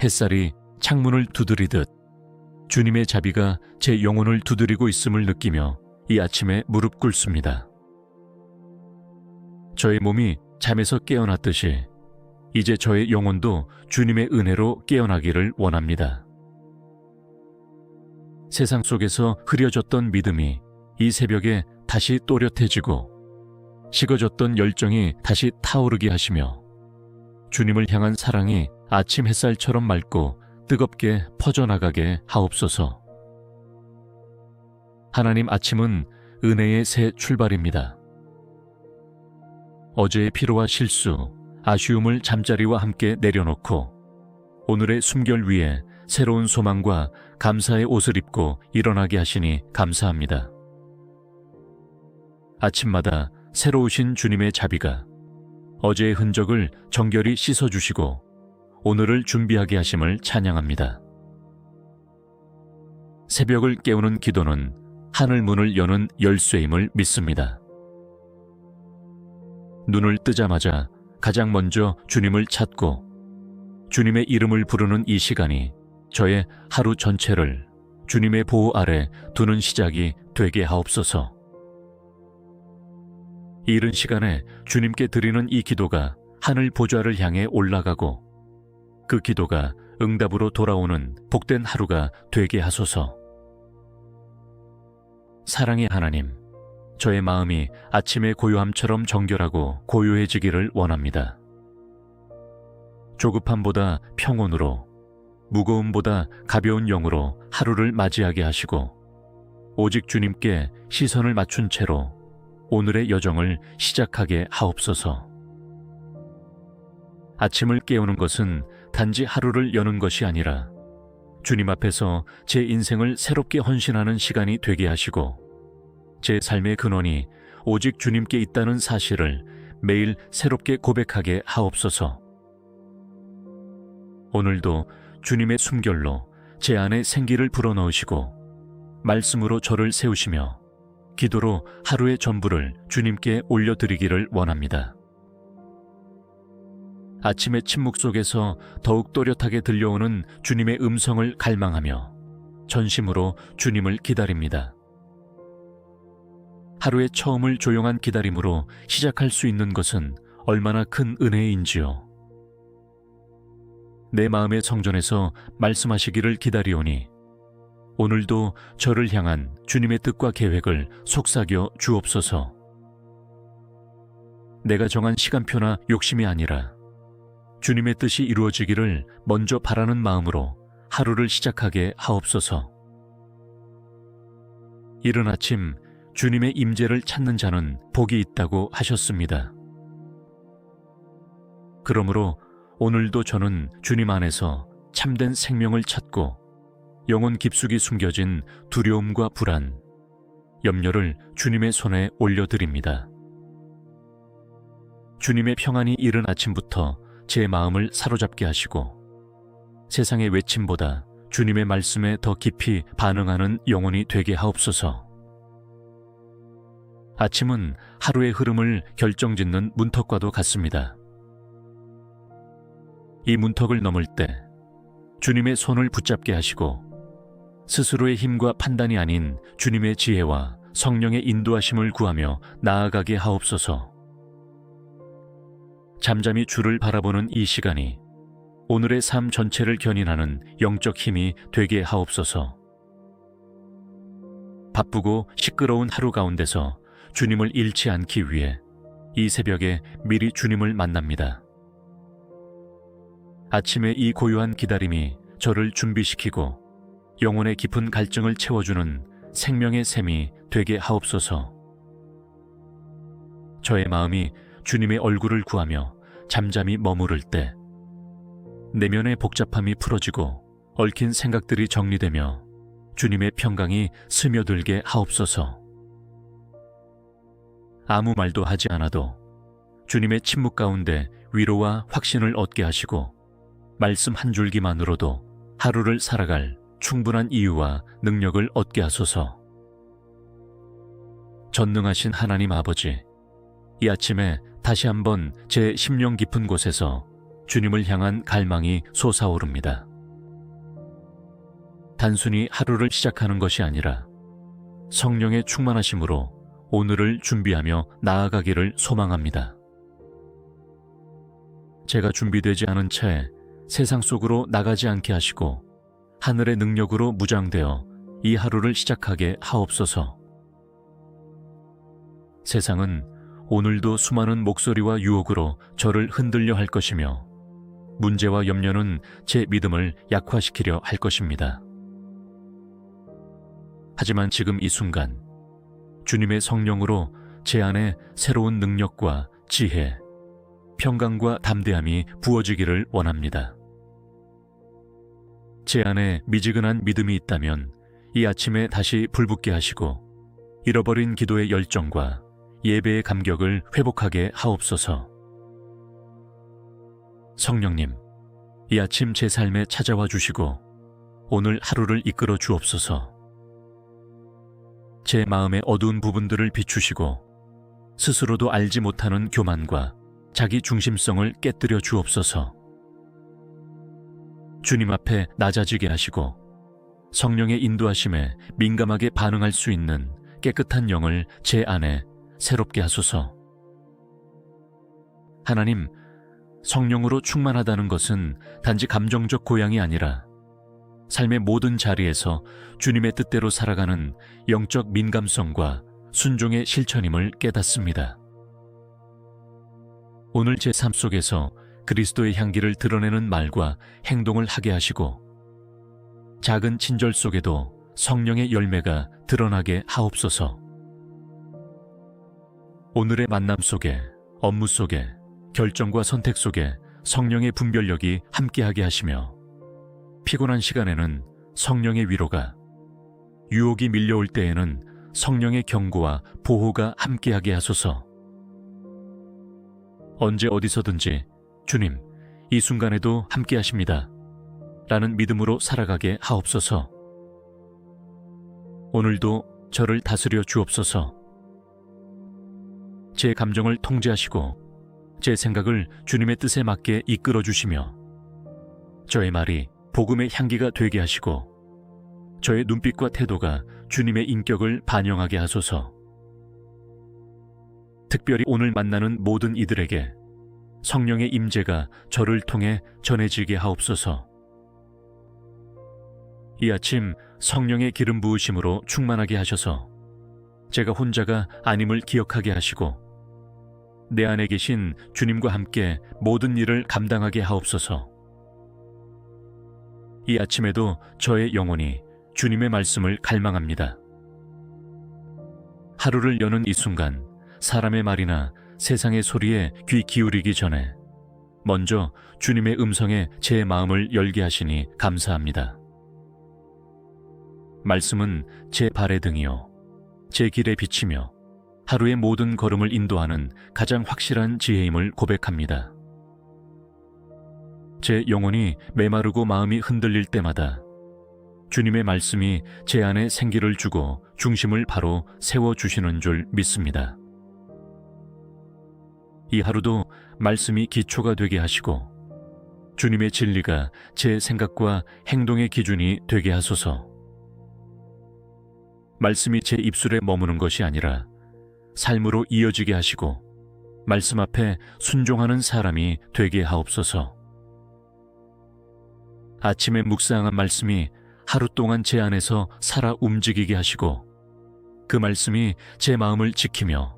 햇살이 창문을 두드리듯 주님의 자비가 제 영혼을 두드리고 있음을 느끼며 이 아침에 무릎 꿇습니다. 저의 몸이 잠에서 깨어났듯이 이제 저의 영혼도 주님의 은혜로 깨어나기를 원합니다. 세상 속에서 흐려졌던 믿음이 이 새벽에 다시 또렷해지고 식어졌던 열정이 다시 타오르게 하시며 주님을 향한 사랑이 아침 햇살처럼 맑고 뜨겁게 퍼져나가게 하옵소서. 하나님, 아침은 은혜의 새 출발입니다. 어제의 피로와 실수, 아쉬움을 잠자리와 함께 내려놓고 오늘의 숨결 위에 새로운 소망과 감사의 옷을 입고 일어나게 하시니 감사합니다. 아침마다 새로우신 주님의 자비가 어제의 흔적을 정결히 씻어주시고 오늘을 준비하게 하심을 찬양합니다. 새벽을 깨우는 기도는 하늘 문을 여는 열쇠임을 믿습니다. 눈을 뜨자마자 가장 먼저 주님을 찾고 주님의 이름을 부르는 이 시간이 저의 하루 전체를 주님의 보호 아래 두는 시작이 되게 하옵소서. 이른 시간에 주님께 드리는 이 기도가 하늘 보좌를 향해 올라가고 그 기도가 응답으로 돌아오는 복된 하루가 되게 하소서. 사랑의 하나님, 저의 마음이 아침의 고요함처럼 정결하고 고요해지기를 원합니다. 조급함보다 평온으로, 무거움보다 가벼운 영으로 하루를 맞이하게 하시고 오직 주님께 시선을 맞춘 채로 오늘의 여정을 시작하게 하옵소서. 아침을 깨우는 것은 단지 하루를 여는 것이 아니라 주님 앞에서 제 인생을 새롭게 헌신하는 시간이 되게 하시고 제 삶의 근원이 오직 주님께 있다는 사실을 매일 새롭게 고백하게 하옵소서. 오늘도 주님의 숨결로 제 안에 생기를 불어넣으시고 말씀으로 저를 세우시며 기도로 하루의 전부를 주님께 올려드리기를 원합니다. 아침의 침묵 속에서 더욱 또렷하게 들려오는 주님의 음성을 갈망하며 전심으로 주님을 기다립니다. 하루의 처음을 조용한 기다림으로 시작할 수 있는 것은 얼마나 큰 은혜인지요. 내 마음의 성전에서 말씀하시기를 기다리오니 오늘도 저를 향한 주님의 뜻과 계획을 속삭여 주옵소서. 내가 정한 시간표나 욕심이 아니라 주님의 뜻이 이루어지기를 먼저 바라는 마음으로 하루를 시작하게 하옵소서. 이른 아침 주님의 임재를 찾는 자는 복이 있다고 하셨습니다. 그러므로 오늘도 저는 주님 안에서 참된 생명을 찾고 영혼 깊숙이 숨겨진 두려움과 불안, 염려를 주님의 손에 올려드립니다. 주님의 평안이 이른 아침부터 제 마음을 사로잡게 하시고 세상의 외침보다 주님의 말씀에 더 깊이 반응하는 영혼이 되게 하옵소서. 아침은 하루의 흐름을 결정짓는 문턱과도 같습니다. 이 문턱을 넘을 때 주님의 손을 붙잡게 하시고 스스로의 힘과 판단이 아닌 주님의 지혜와 성령의 인도하심을 구하며 나아가게 하옵소서. 잠잠히 주를 바라보는 이 시간이 오늘의 삶 전체를 견인하는 영적 힘이 되게 하옵소서. 바쁘고 시끄러운 하루 가운데서 주님을 잃지 않기 위해 이 새벽에 미리 주님을 만납니다. 아침의 이 고요한 기다림이 저를 준비시키고 영혼의 깊은 갈증을 채워주는 생명의 샘이 되게 하옵소서. 저의 마음이 주님의 얼굴을 구하며 잠잠히 머무를 때 내면의 복잡함이 풀어지고 얽힌 생각들이 정리되며 주님의 평강이 스며들게 하옵소서. 아무 말도 하지 않아도 주님의 침묵 가운데 위로와 확신을 얻게 하시고 말씀 한 줄기만으로도 하루를 살아갈 충분한 이유와 능력을 얻게 하소서. 전능하신 하나님 아버지, 이 아침에 다시 한번 제 심령 깊은 곳에서 주님을 향한 갈망이 솟아오릅니다. 단순히 하루를 시작하는 것이 아니라 성령의 충만하심으로 오늘을 준비하며 나아가기를 소망합니다. 제가 준비되지 않은 채 세상 속으로 나가지 않게 하시고 하늘의 능력으로 무장되어 이 하루를 시작하게 하옵소서. 세상은 오늘도 수많은 목소리와 유혹으로 저를 흔들려 할 것이며 문제와 염려는 제 믿음을 약화시키려 할 것입니다. 하지만 지금 이 순간 주님의 성령으로 제 안에 새로운 능력과 지혜, 평강과 담대함이 부어지기를 원합니다. 제 안에 미지근한 믿음이 있다면 이 아침에 다시 불붙게 하시고 잃어버린 기도의 열정과 예배의 감격을 회복하게 하옵소서. 성령님, 이 아침 제 삶에 찾아와 주시고 오늘 하루를 이끌어 주옵소서. 제 마음의 어두운 부분들을 비추시고 스스로도 알지 못하는 교만과 자기 중심성을 깨뜨려 주옵소서. 주님 앞에 낮아지게 하시고 성령의 인도하심에 민감하게 반응할 수 있는 깨끗한 영을 제 안에 새롭게 하소서. 하나님, 성령으로 충만하다는 것은 단지 감정적 고향이 아니라 삶의 모든 자리에서 주님의 뜻대로 살아가는 영적 민감성과 순종의 실천임을 깨닫습니다. 오늘 제 삶 속에서 그리스도의 향기를 드러내는 말과 행동을 하게 하시고 작은 친절 속에도 성령의 열매가 드러나게 하옵소서. 오늘의 만남 속에, 업무 속에, 결정과 선택 속에 성령의 분별력이 함께하게 하시며 피곤한 시간에는 성령의 위로가, 유혹이 밀려올 때에는 성령의 경고와 보호가 함께하게 하소서. 언제 어디서든지 주님, 이 순간에도 함께하십니다. 라는 믿음으로 살아가게 하옵소서. 오늘도 저를 다스려 주옵소서. 제 감정을 통제하시고 제 생각을 주님의 뜻에 맞게 이끌어 주시며 저의 말이 복음의 향기가 되게 하시고 저의 눈빛과 태도가 주님의 인격을 반영하게 하소서. 특별히 오늘 만나는 모든 이들에게 성령의 임재가 저를 통해 전해지게 하옵소서. 이 아침 성령의 기름 부으심으로 충만하게 하셔서 제가 혼자가 아님을 기억하게 하시고 내 안에 계신 주님과 함께 모든 일을 감당하게 하옵소서. 이 아침에도 저의 영혼이 주님의 말씀을 갈망합니다. 하루를 여는 이 순간 사람의 말이나 세상의 소리에 귀 기울이기 전에 먼저 주님의 음성에 제 마음을 열게 하시니 감사합니다. 말씀은 제 발의 등이요 제 길에 비치며 하루의 모든 걸음을 인도하는 가장 확실한 지혜임을 고백합니다. 제 영혼이 메마르고 마음이 흔들릴 때마다 주님의 말씀이 제 안에 생기를 주고 중심을 바로 세워주시는 줄 믿습니다. 이 하루도 말씀이 기초가 되게 하시고 주님의 진리가 제 생각과 행동의 기준이 되게 하소서. 말씀이 제 입술에 머무는 것이 아니라 삶으로 이어지게 하시고 말씀 앞에 순종하는 사람이 되게 하옵소서. 아침에 묵상한 말씀이 하루 동안 제 안에서 살아 움직이게 하시고 그 말씀이 제 마음을 지키며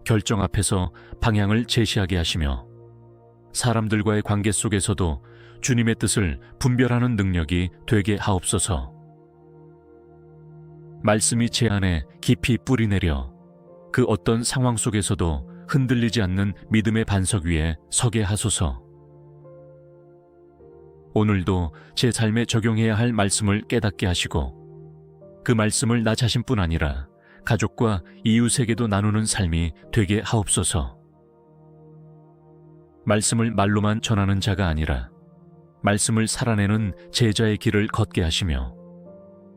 결정 앞에서 방향을 제시하게 하시며 사람들과의 관계 속에서도 주님의 뜻을 분별하는 능력이 되게 하옵소서. 말씀이 제 안에 깊이 뿌리내려 그 어떤 상황 속에서도 흔들리지 않는 믿음의 반석 위에 서게 하소서. 오늘도 제 삶에 적용해야 할 말씀을 깨닫게 하시고 그 말씀을 나 자신뿐 아니라 가족과 이웃에게도 나누는 삶이 되게 하옵소서. 말씀을 말로만 전하는 자가 아니라 말씀을 살아내는 제자의 길을 걷게 하시며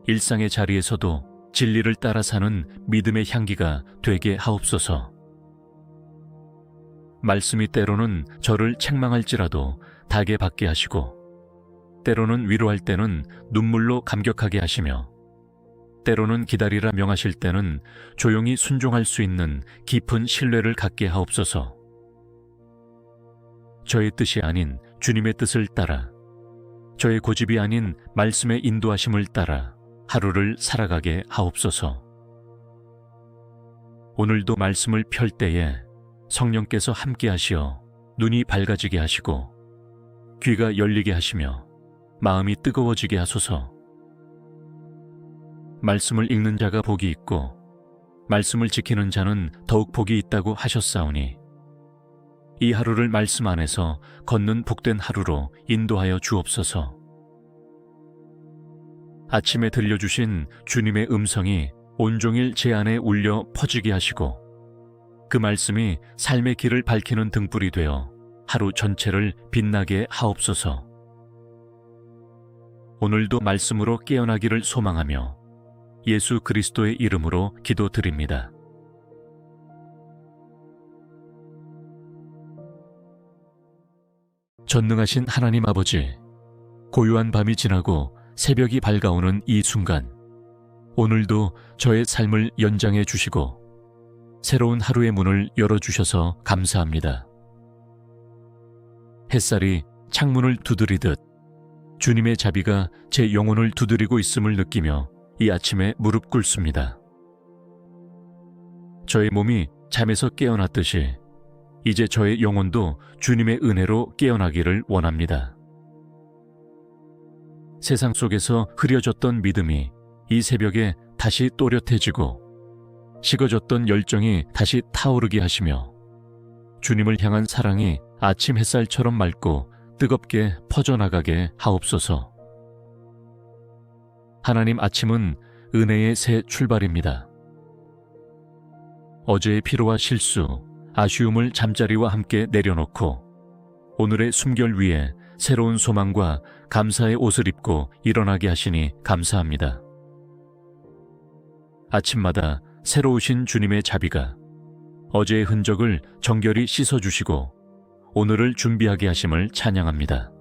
일상의 자리에서도 진리를 따라 사는 믿음의 향기가 되게 하옵소서. 말씀이 때로는 저를 책망할지라도 닭에 받게 하시고 때로는 위로할 때는 눈물로 감격하게 하시며 때로는 기다리라 명하실 때는 조용히 순종할 수 있는 깊은 신뢰를 갖게 하옵소서. 저의 뜻이 아닌 주님의 뜻을 따라 저의 고집이 아닌 말씀의 인도하심을 따라 하루를 살아가게 하옵소서. 오늘도 말씀을 펼 때에 성령께서 함께 하시어 눈이 밝아지게 하시고 귀가 열리게 하시며 마음이 뜨거워지게 하소서. 말씀을 읽는 자가 복이 있고 말씀을 지키는 자는 더욱 복이 있다고 하셨사오니 이 하루를 말씀 안에서 걷는 복된 하루로 인도하여 주옵소서. 아침에 들려주신 주님의 음성이 온종일 제 안에 울려 퍼지게 하시고 그 말씀이 삶의 길을 밝히는 등불이 되어 하루 전체를 빛나게 하옵소서. 오늘도 말씀으로 깨어나기를 소망하며 예수 그리스도의 이름으로 기도드립니다. 전능하신 하나님 아버지, 고요한 밤이 지나고 새벽이 밝아오는 이 순간, 오늘도 저의 삶을 연장해 주시고 새로운 하루의 문을 열어주셔서 감사합니다. 햇살이 창문을 두드리듯 주님의 자비가 제 영혼을 두드리고 있음을 느끼며 이 아침에 무릎 꿇습니다. 저의 몸이 잠에서 깨어났듯이 이제 저의 영혼도 주님의 은혜로 깨어나기를 원합니다. 세상 속에서 흐려졌던 믿음이 이 새벽에 다시 또렷해지고 식어졌던 열정이 다시 타오르게 하시며 주님을 향한 사랑이 아침 햇살처럼 맑고 뜨겁게 퍼져나가게 하옵소서. 하나님, 아침은 은혜의 새 출발입니다. 어제의 피로와 실수, 아쉬움을 잠자리와 함께 내려놓고 오늘의 숨결 위에 새로운 소망과 감사의 옷을 입고 일어나게 하시니 감사합니다. 아침마다 새로우신 주님의 자비가 어제의 흔적을 정결히 씻어주시고 오늘을 준비하게 하심을 찬양합니다.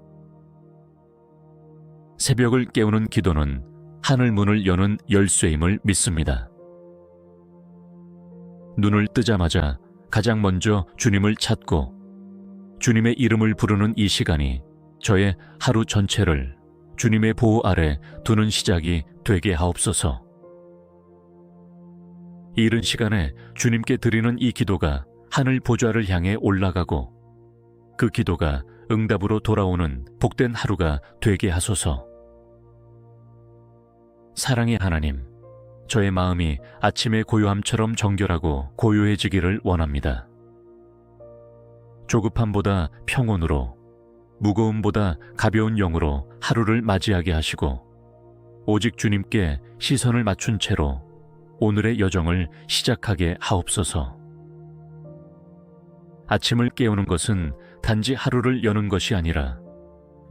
새벽을 깨우는 기도는 하늘 문을 여는 열쇠임을 믿습니다. 눈을 뜨자마자 가장 먼저 주님을 찾고 주님의 이름을 부르는 이 시간이 저의 하루 전체를 주님의 보호 아래 두는 시작이 되게 하옵소서. 이른 시간에 주님께 드리는 이 기도가 하늘 보좌를 향해 올라가고 그 기도가 응답으로 돌아오는 복된 하루가 되게 하소서. 사랑의 하나님, 저의 마음이 아침의 고요함처럼 정결하고 고요해지기를 원합니다. 조급함보다 평온으로, 무거움보다 가벼운 영으로 하루를 맞이하게 하시고 오직 주님께 시선을 맞춘 채로 오늘의 여정을 시작하게 하옵소서. 아침을 깨우는 것은 단지 하루를 여는 것이 아니라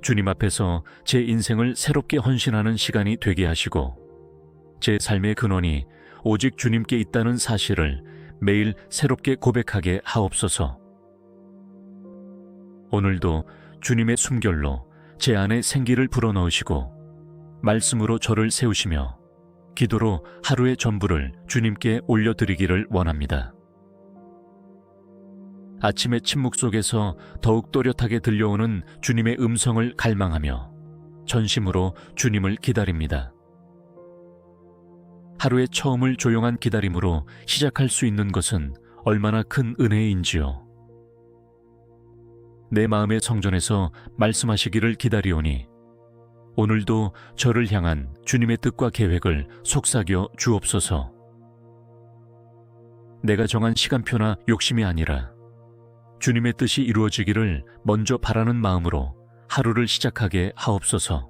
주님 앞에서 제 인생을 새롭게 헌신하는 시간이 되게 하시고 제 삶의 근원이 오직 주님께 있다는 사실을 매일 새롭게 고백하게 하옵소서. 오늘도 주님의 숨결로 제 안에 생기를 불어넣으시고 말씀으로 저를 세우시며 기도로 하루의 전부를 주님께 올려드리기를 원합니다. 아침의 침묵 속에서 더욱 또렷하게 들려오는 주님의 음성을 갈망하며 전심으로 주님을 기다립니다. 하루의 처음을 조용한 기다림으로 시작할 수 있는 것은 얼마나 큰 은혜인지요. 내 마음의 성전에서 말씀하시기를 기다리오니 오늘도 저를 향한 주님의 뜻과 계획을 속삭여 주옵소서. 내가 정한 시간표나 욕심이 아니라 주님의 뜻이 이루어지기를 먼저 바라는 마음으로 하루를 시작하게 하옵소서.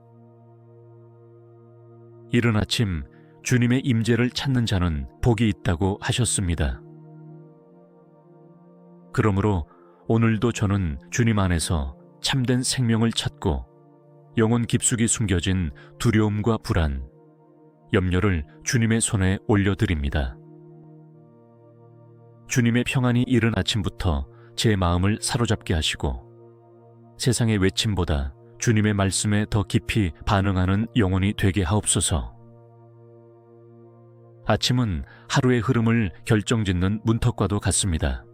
이른 아침 주님의 임재를 찾는 자는 복이 있다고 하셨습니다. 그러므로 오늘도 저는 주님 안에서 참된 생명을 찾고 영혼 깊숙이 숨겨진 두려움과 불안, 염려를 주님의 손에 올려드립니다. 주님의 평안이 이른 아침부터 제 마음을 사로잡게 하시고 세상의 외침보다 주님의 말씀에 더 깊이 반응하는 영혼이 되게 하옵소서. 아침은 하루의 흐름을 결정짓는 문턱과도 같습니다.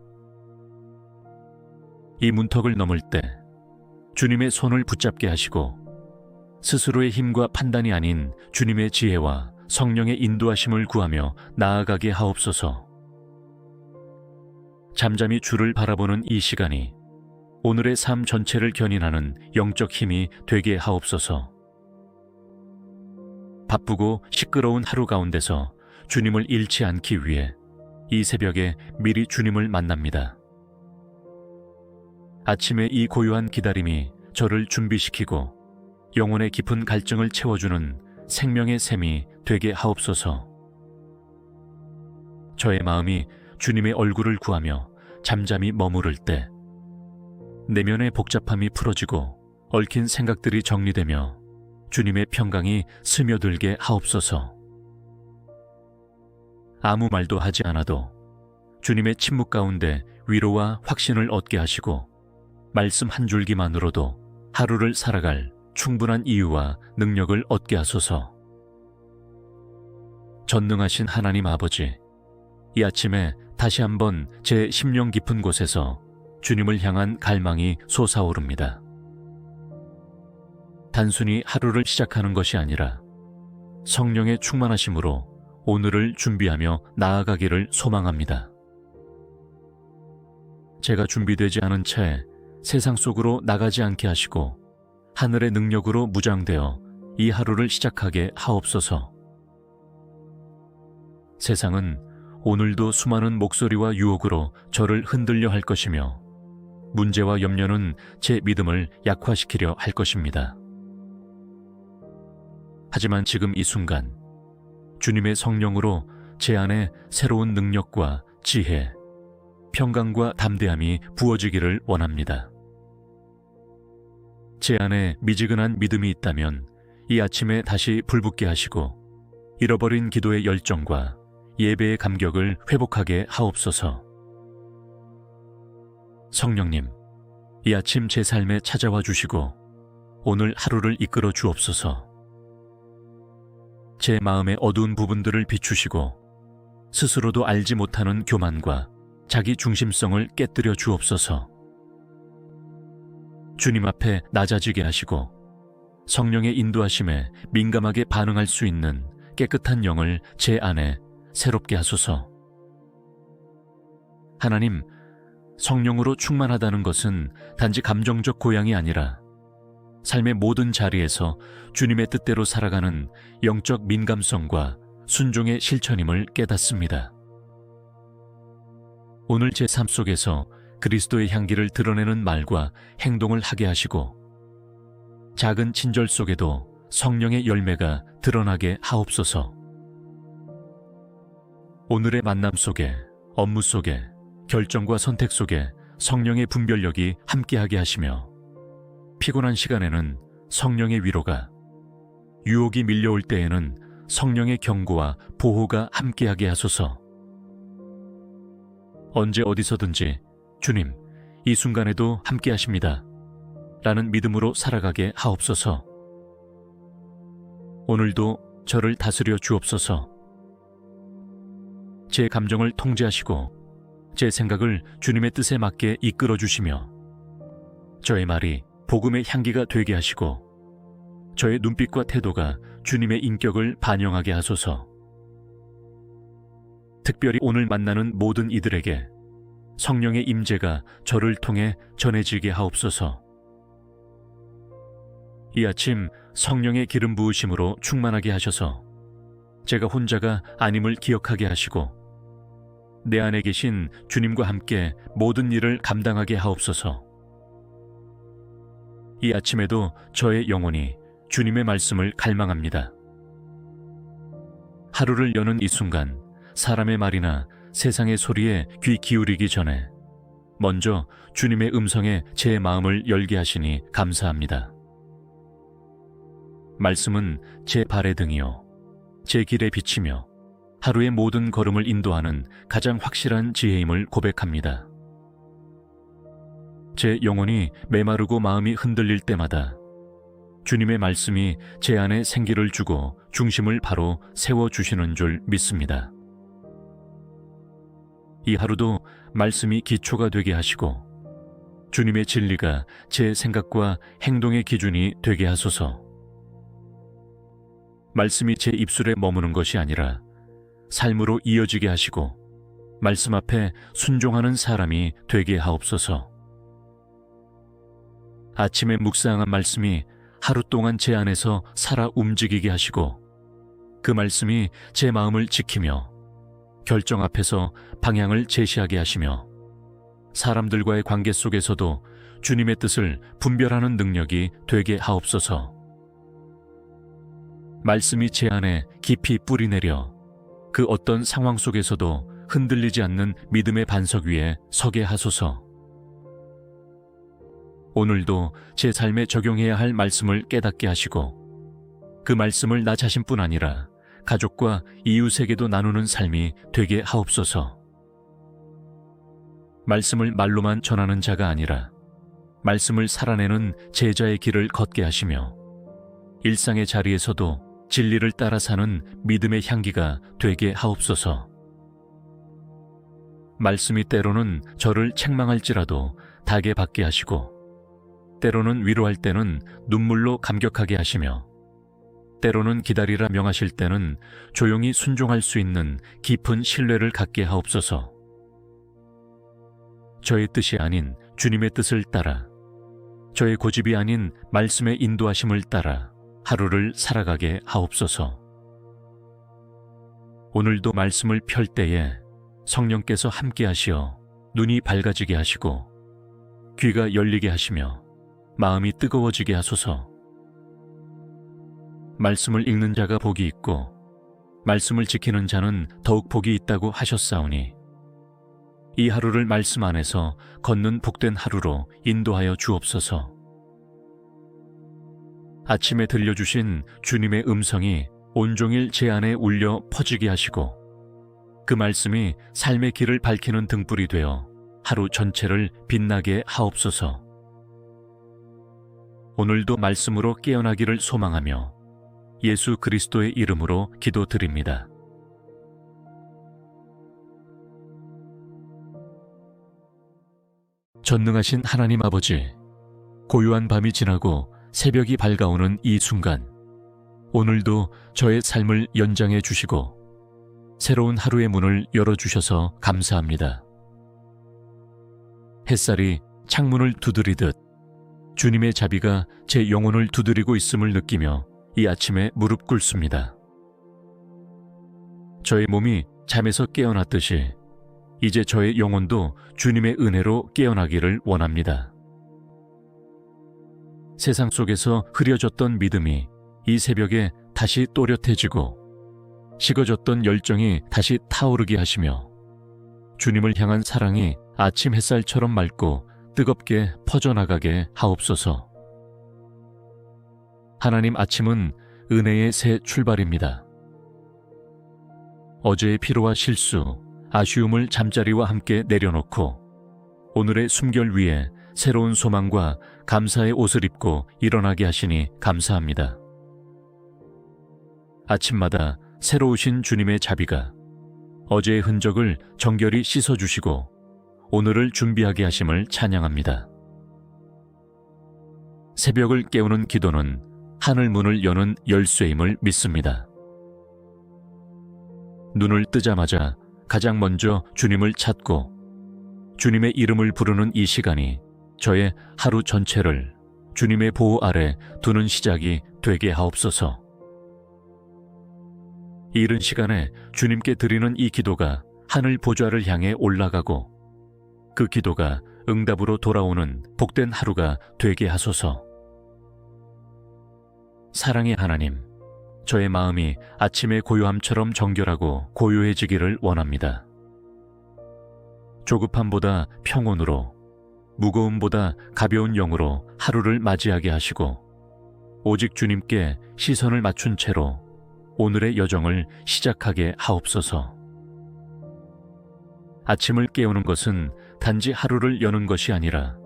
이 문턱을 넘을 때 주님의 손을 붙잡게 하시고 스스로의 힘과 판단이 아닌 주님의 지혜와 성령의 인도하심을 구하며 나아가게 하옵소서. 잠잠히 주를 바라보는 이 시간이 오늘의 삶 전체를 견인하는 영적 힘이 되게 하옵소서. 바쁘고 시끄러운 하루 가운데서 주님을 잃지 않기 위해 이 새벽에 미리 주님을 만납니다. 아침에 이 고요한 기다림이 저를 준비시키고 영혼의 깊은 갈증을 채워주는 생명의 샘이 되게 하옵소서. 저의 마음이 주님의 얼굴을 구하며 잠잠히 머무를 때 내면의 복잡함이 풀어지고 얽힌 생각들이 정리되며 주님의 평강이 스며들게 하옵소서. 아무 말도 하지 않아도 주님의 침묵 가운데 위로와 확신을 얻게 하시고 말씀 한 줄기만으로도 하루를 살아갈 충분한 이유와 능력을 얻게 하소서. 전능하신 하나님 아버지, 이 아침에 다시 한번 제 심령 깊은 곳에서 주님을 향한 갈망이 솟아오릅니다. 단순히 하루를 시작하는 것이 아니라 성령의 충만하심으로 오늘을 준비하며 나아가기를 소망합니다. 제가 준비되지 않은 채 세상 속으로 나가지 않게 하시고 하늘의 능력으로 무장되어 이 하루를 시작하게 하옵소서. 세상은 오늘도 수많은 목소리와 유혹으로 저를 흔들려 할 것이며 문제와 염려는 제 믿음을 약화시키려 할 것입니다. 하지만 지금 이 순간 주님의 성령으로 제 안에 새로운 능력과 지혜, 평강과 담대함이 부어지기를 원합니다. 제 안에 미지근한 믿음이 있다면 이 아침에 다시 불붙게 하시고 잃어버린 기도의 열정과 예배의 감격을 회복하게 하옵소서. 성령님, 이 아침 제 삶에 찾아와 주시고 오늘 하루를 이끌어 주옵소서. 제 마음의 어두운 부분들을 비추시고 스스로도 알지 못하는 교만과 자기 중심성을 깨뜨려 주옵소서. 주님 앞에 낮아지게 하시고 성령의 인도하심에 민감하게 반응할 수 있는 깨끗한 영을 제 안에 새롭게 하소서. 하나님, 성령으로 충만하다는 것은 단지 감정적 고향이 아니라 삶의 모든 자리에서 주님의 뜻대로 살아가는 영적 민감성과 순종의 실천임을 깨닫습니다. 오늘 제 삶 속에서 그리스도의 향기를 드러내는 말과 행동을 하게 하시고 작은 친절 속에도 성령의 열매가 드러나게 하옵소서. 오늘의 만남 속에, 업무 속에, 결정과 선택 속에 성령의 분별력이 함께하게 하시며 피곤한 시간에는 성령의 위로가, 유혹이 밀려올 때에는 성령의 경고와 보호가 함께하게 하소서. 언제 어디서든지 주님, 이 순간에도 함께하십니다. 라는 믿음으로 살아가게 하옵소서. 오늘도 저를 다스려 주옵소서. 제 감정을 통제하시고 제 생각을 주님의 뜻에 맞게 이끌어 주시며 저의 말이 복음의 향기가 되게 하시고 저의 눈빛과 태도가 주님의 인격을 반영하게 하소서. 특별히 오늘 만나는 모든 이들에게 성령의 임재가 저를 통해 전해지게 하옵소서. 이 아침 성령의 기름 부으심으로 충만하게 하셔서 제가 혼자가 아님을 기억하게 하시고 내 안에 계신 주님과 함께 모든 일을 감당하게 하옵소서. 이 아침에도 저의 영혼이 주님의 말씀을 갈망합니다. 하루를 여는 이 순간 사람의 말이나 세상의 소리에 귀 기울이기 전에 먼저 주님의 음성에 제 마음을 열게 하시니 감사합니다. 말씀은 제 발의 등이요 제 길에 비치며 하루의 모든 걸음을 인도하는 가장 확실한 지혜임을 고백합니다. 제 영혼이 메마르고 마음이 흔들릴 때마다 주님의 말씀이 제 안에 생기를 주고 중심을 바로 세워주시는 줄 믿습니다. 이 하루도 말씀이 기초가 되게 하시고 주님의 진리가 제 생각과 행동의 기준이 되게 하소서. 말씀이 제 입술에 머무는 것이 아니라 삶으로 이어지게 하시고 말씀 앞에 순종하는 사람이 되게 하옵소서. 아침에 묵상한 말씀이 하루 동안 제 안에서 살아 움직이게 하시고 그 말씀이 제 마음을 지키며 결정 앞에서 방향을 제시하게 하시며 사람들과의 관계 속에서도 주님의 뜻을 분별하는 능력이 되게 하옵소서. 말씀이 제 안에 깊이 뿌리내려 그 어떤 상황 속에서도 흔들리지 않는 믿음의 반석 위에 서게 하소서. 오늘도 제 삶에 적용해야 할 말씀을 깨닫게 하시고 그 말씀을 나 자신뿐 아니라 가족과 이웃에게도 나누는 삶이 되게 하옵소서. 말씀을 말로만 전하는 자가 아니라 말씀을 살아내는 제자의 길을 걷게 하시며 일상의 자리에서도 진리를 따라 사는 믿음의 향기가 되게 하옵소서. 말씀이 때로는 저를 책망할지라도 닭에 받게 하시고 때로는 위로할 때는 눈물로 감격하게 하시며 때로는 기다리라 명하실 때는 조용히 순종할 수 있는 깊은 신뢰를 갖게 하옵소서. 저의 뜻이 아닌 주님의 뜻을 따라 저의 고집이 아닌 말씀의 인도하심을 따라 하루를 살아가게 하옵소서. 오늘도 말씀을 펼 때에 성령께서 함께 하시어 눈이 밝아지게 하시고 귀가 열리게 하시며 마음이 뜨거워지게 하소서. 말씀을 읽는 자가 복이 있고 말씀을 지키는 자는 더욱 복이 있다고 하셨사오니 이 하루를 말씀 안에서 걷는 복된 하루로 인도하여 주옵소서. 아침에 들려주신 주님의 음성이 온종일 제 안에 울려 퍼지게 하시고 그 말씀이 삶의 길을 밝히는 등불이 되어 하루 전체를 빛나게 하옵소서. 오늘도 말씀으로 깨어나기를 소망하며 예수 그리스도의 이름으로 기도드립니다. 전능하신 하나님 아버지, 고요한 밤이 지나고 새벽이 밝아오는 이 순간, 오늘도 저의 삶을 연장해 주시고 새로운 하루의 문을 열어주셔서 감사합니다. 햇살이 창문을 두드리듯 주님의 자비가 제 영혼을 두드리고 있음을 느끼며 이 아침에 무릎 꿇습니다. 저의 몸이 잠에서 깨어났듯이 이제 저의 영혼도 주님의 은혜로 깨어나기를 원합니다. 세상 속에서 흐려졌던 믿음이 이 새벽에 다시 또렷해지고 식어졌던 열정이 다시 타오르게 하시며 주님을 향한 사랑이 아침 햇살처럼 맑고 뜨겁게 퍼져나가게 하옵소서. 하나님, 아침은 은혜의 새 출발입니다. 어제의 피로와 실수, 아쉬움을 잠자리와 함께 내려놓고 오늘의 숨결 위에 새로운 소망과 감사의 옷을 입고 일어나게 하시니 감사합니다. 아침마다 새로우신 주님의 자비가 어제의 흔적을 정결히 씻어주시고 오늘을 준비하게 하심을 찬양합니다. 새벽을 깨우는 기도는 하늘 문을 여는 열쇠임을 믿습니다. 눈을 뜨자마자 가장 먼저 주님을 찾고 주님의 이름을 부르는 이 시간이 저의 하루 전체를 주님의 보호 아래 두는 시작이 되게 하옵소서. 이른 시간에 주님께 드리는 이 기도가 하늘 보좌를 향해 올라가고 그 기도가 응답으로 돌아오는 복된 하루가 되게 하소서. 사랑의 하나님, 저의 마음이 아침의 고요함처럼 정결하고 고요해지기를 원합니다. 조급함보다 평온으로, 무거움보다 가벼운 영으로 하루를 맞이하게 하시고 오직 주님께 시선을 맞춘 채로 오늘의 여정을 시작하게 하옵소서. 아침을 깨우는 것은 단지 하루를 여는 것이 아니라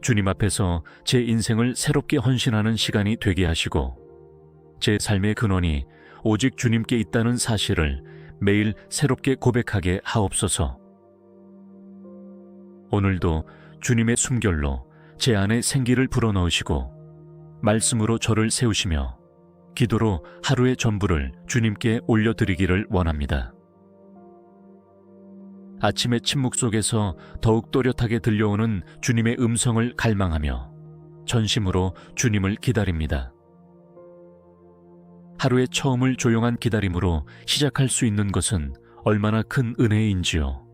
주님 앞에서 제 인생을 새롭게 헌신하는 시간이 되게 하시고 제 삶의 근원이 오직 주님께 있다는 사실을 매일 새롭게 고백하게 하옵소서. 오늘도 주님의 숨결로 제 안에 생기를 불어넣으시고 말씀으로 저를 세우시며 기도로 하루의 전부를 주님께 올려드리기를 원합니다. 아침의 침묵 속에서 더욱 또렷하게 들려오는 주님의 음성을 갈망하며 전심으로 주님을 기다립니다. 하루의 처음을 조용한 기다림으로 시작할 수 있는 것은 얼마나 큰 은혜인지요.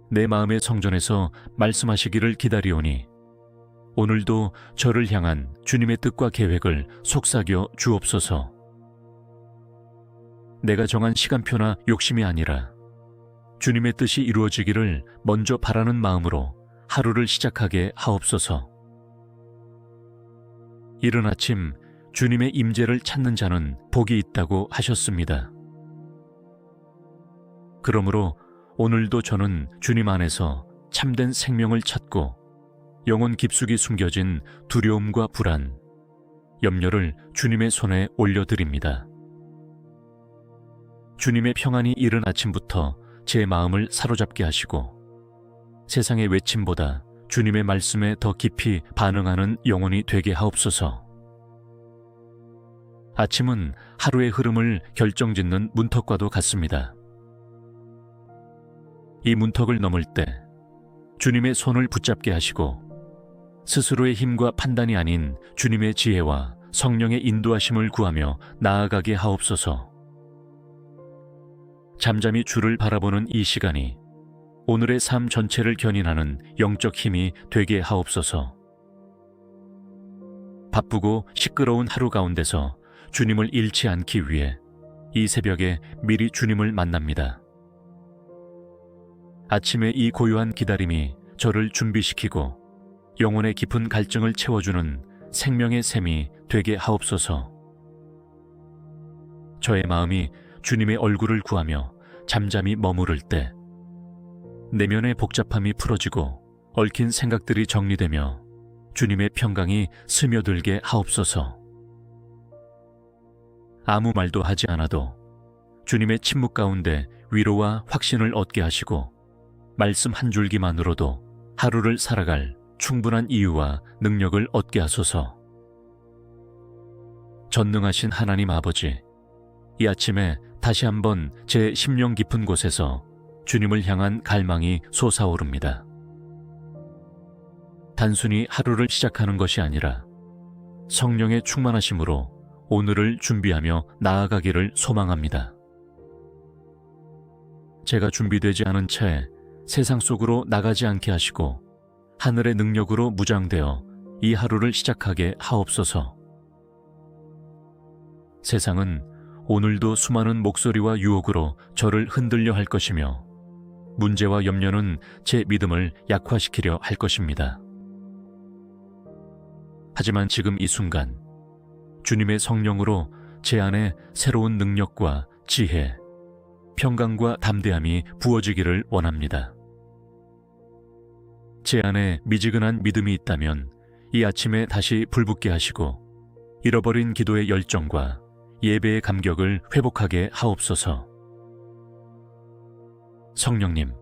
내 마음의 성전에서 말씀하시기를 기다리오니 오늘도 저를 향한 주님의 뜻과 계획을 속삭여 주옵소서. 내가 정한 시간표나 욕심이 아니라 주님의 뜻이 이루어지기를 먼저 바라는 마음으로 하루를 시작하게 하옵소서. 이른 아침 주님의 임재를 찾는 자는 복이 있다고 하셨습니다. 그러므로 오늘도 저는 주님 안에서 참된 생명을 찾고 영혼 깊숙이 숨겨진 두려움과 불안, 염려를 주님의 손에 올려드립니다. 주님의 평안이 이른 아침부터 제 마음을 사로잡게 하시고 세상의 외침보다 주님의 말씀에 더 깊이 반응하는 영혼이 되게 하옵소서. 아침은 하루의 흐름을 결정짓는 문턱과도 같습니다. 이 문턱을 넘을 때 주님의 손을 붙잡게 하시고 스스로의 힘과 판단이 아닌 주님의 지혜와 성령의 인도하심을 구하며 나아가게 하옵소서. 잠잠히 주를 바라보는 이 시간이 오늘의 삶 전체를 견인하는 영적 힘이 되게 하옵소서. 바쁘고 시끄러운 하루 가운데서 주님을 잃지 않기 위해 이 새벽에 미리 주님을 만납니다. 아침의 이 고요한 기다림이 저를 준비시키고 영혼의 깊은 갈증을 채워주는 생명의 샘이 되게 하옵소서. 저의 마음이 주님의 얼굴을 구하며 잠잠히 머무를 때 내면의 복잡함이 풀어지고 얽힌 생각들이 정리되며 주님의 평강이 스며들게 하옵소서. 아무 말도 하지 않아도 주님의 침묵 가운데 위로와 확신을 얻게 하시고 말씀 한 줄기만으로도 하루를 살아갈 충분한 이유와 능력을 얻게 하소서. 전능하신 하나님 아버지, 이 아침에 다시 한번 제 심령 깊은 곳에서 주님을 향한 갈망이 솟아오릅니다. 단순히 하루를 시작하는 것이 아니라 성령의 충만하심으로 오늘을 준비하며 나아가기를 소망합니다. 제가 준비되지 않은 채 세상 속으로 나가지 않게 하시고 하늘의 능력으로 무장되어 이 하루를 시작하게 하옵소서. 세상은 오늘도 수많은 목소리와 유혹으로 저를 흔들려 할 것이며 문제와 염려는 제 믿음을 약화시키려 할 것입니다. 하지만 지금 이 순간 주님의 성령으로 제 안에 새로운 능력과 지혜, 평강과 담대함이 부어지기를 원합니다. 제 안에 미지근한 믿음이 있다면 이 아침에 다시 불붙게 하시고 잃어버린 기도의 열정과 예배의 감격을 회복하게 하옵소서. 성령님,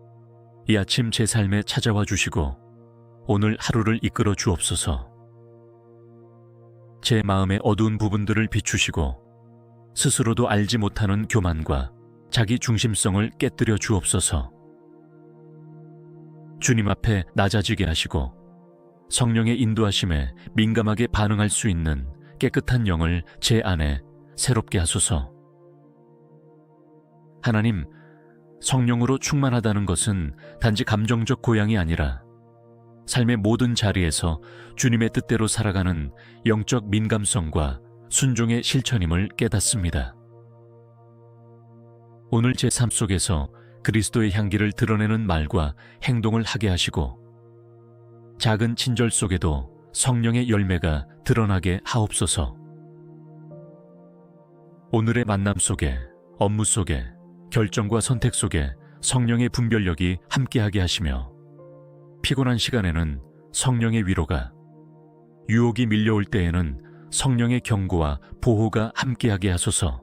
이 아침 제 삶에 찾아와 주시고 오늘 하루를 이끌어 주옵소서. 제 마음의 어두운 부분들을 비추시고 스스로도 알지 못하는 교만과 자기 중심성을 깨뜨려 주옵소서. 주님 앞에 낮아지게 하시고 성령의 인도하심에 민감하게 반응할 수 있는 깨끗한 영을 제 안에 새롭게 하소서. 하나님, 성령으로 충만하다는 것은 단지 감정적 고향이 아니라 삶의 모든 자리에서 주님의 뜻대로 살아가는 영적 민감성과 순종의 실천임을 깨닫습니다. 오늘 제 삶 속에서 그리스도의 향기를 드러내는 말과 행동을 하게 하시고 작은 친절 속에도 성령의 열매가 드러나게 하옵소서. 오늘의 만남 속에, 업무 속에, 결정과 선택 속에 성령의 분별력이 함께하게 하시며 피곤한 시간에는 성령의 위로가, 유혹이 밀려올 때에는 성령의 경고와 보호가 함께하게 하소서.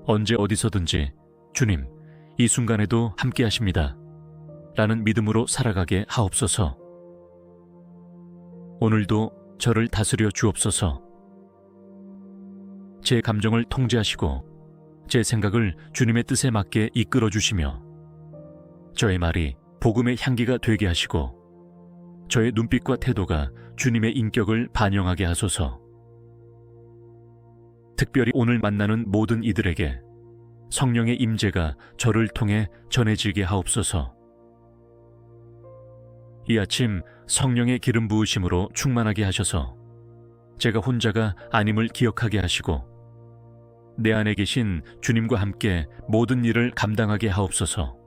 언제 어디서든지 주님, 이 순간에도 함께하십니다 라는 믿음으로 살아가게 하옵소서. 오늘도 저를 다스려 주옵소서. 제 감정을 통제하시고 제 생각을 주님의 뜻에 맞게 이끌어 주시며 저의 말이 복음의 향기가 되게 하시고 저의 눈빛과 태도가 주님의 인격을 반영하게 하소서. 특별히 오늘 만나는 모든 이들에게 성령의 임재가 저를 통해 전해지게 하옵소서. 이 아침 성령의 기름 부으심으로 충만하게 하셔서 제가 혼자가 아님을 기억하게 하시고 내 안에 계신 주님과 함께 모든 일을 감당하게 하옵소서.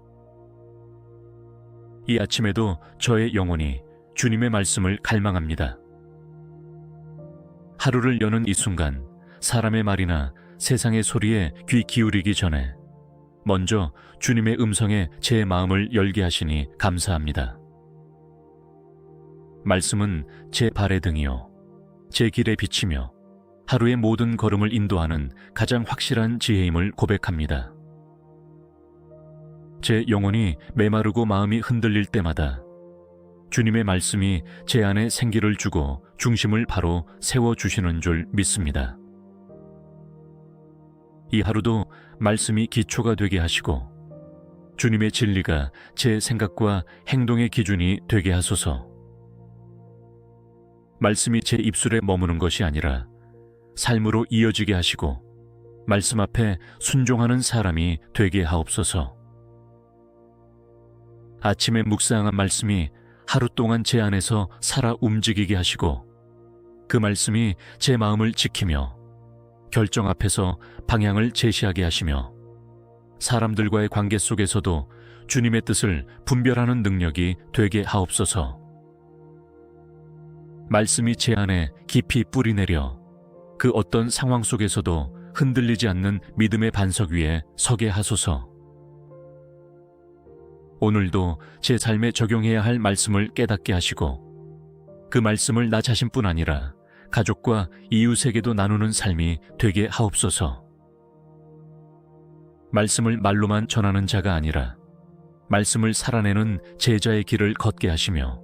이 아침에도 저의 영혼이 주님의 말씀을 갈망합니다. 하루를 여는 이 순간 사람의 말이나 세상의 소리에 귀 기울이기 전에 먼저 주님의 음성에 제 마음을 열게 하시니 감사합니다. 말씀은 제 발의 등이요 제 길에 비치며 하루의 모든 걸음을 인도하는 가장 확실한 지혜임을 고백합니다. 제 영혼이 메마르고 마음이 흔들릴 때마다 주님의 말씀이 제 안에 생기를 주고 중심을 바로 세워주시는 줄 믿습니다. 이 하루도 말씀이 기초가 되게 하시고 주님의 진리가 제 생각과 행동의 기준이 되게 하소서. 말씀이 제 입술에 머무는 것이 아니라 삶으로 이어지게 하시고 말씀 앞에 순종하는 사람이 되게 하옵소서. 아침에 묵상한 말씀이 하루 동안 제 안에서 살아 움직이게 하시고 그 말씀이 제 마음을 지키며 결정 앞에서 방향을 제시하게 하시며 사람들과의 관계 속에서도 주님의 뜻을 분별하는 능력이 되게 하옵소서. 말씀이 제 안에 깊이 뿌리내려 그 어떤 상황 속에서도 흔들리지 않는 믿음의 반석 위에 서게 하소서. 오늘도 제 삶에 적용해야 할 말씀을 깨닫게 하시고 그 말씀을 나 자신뿐 아니라 가족과 이웃에게도 나누는 삶이 되게 하옵소서. 말씀을 말로만 전하는 자가 아니라 말씀을 살아내는 제자의 길을 걷게 하시며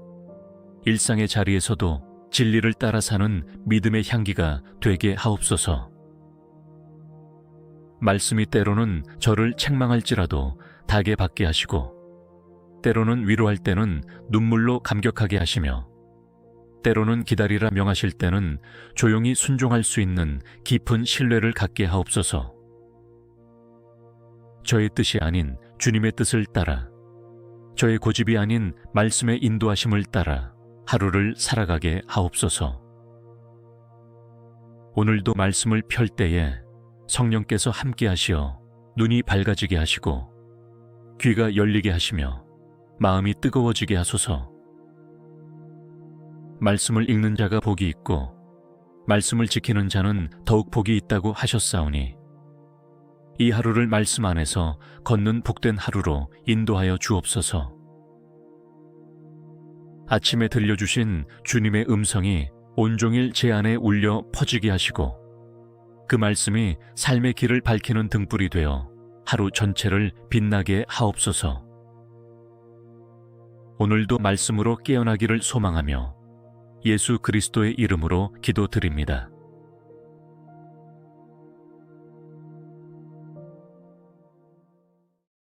일상의 자리에서도 진리를 따라 사는 믿음의 향기가 되게 하옵소서. 말씀이 때로는 저를 책망할지라도 닭에 받게 하시고 때로는 위로할 때는 눈물로 감격하게 하시며 때로는 기다리라 명하실 때는 조용히 순종할 수 있는 깊은 신뢰를 갖게 하옵소서. 저의 뜻이 아닌 주님의 뜻을 따라 저의 고집이 아닌 말씀의 인도하심을 따라 하루를 살아가게 하옵소서. 오늘도 말씀을 펼 때에 성령께서 함께 하시어 눈이 밝아지게 하시고 귀가 열리게 하시며 마음이 뜨거워지게 하소서. 말씀을 읽는 자가 복이 있고 말씀을 지키는 자는 더욱 복이 있다고 하셨사오니 이 하루를 말씀 안에서 걷는 복된 하루로 인도하여 주옵소서. 아침에 들려주신 주님의 음성이 온종일 제 안에 울려 퍼지게 하시고 그 말씀이 삶의 길을 밝히는 등불이 되어 하루 전체를 빛나게 하옵소서. 오늘도 말씀으로 깨어나기를 소망하며 예수 그리스도의 이름으로 기도드립니다.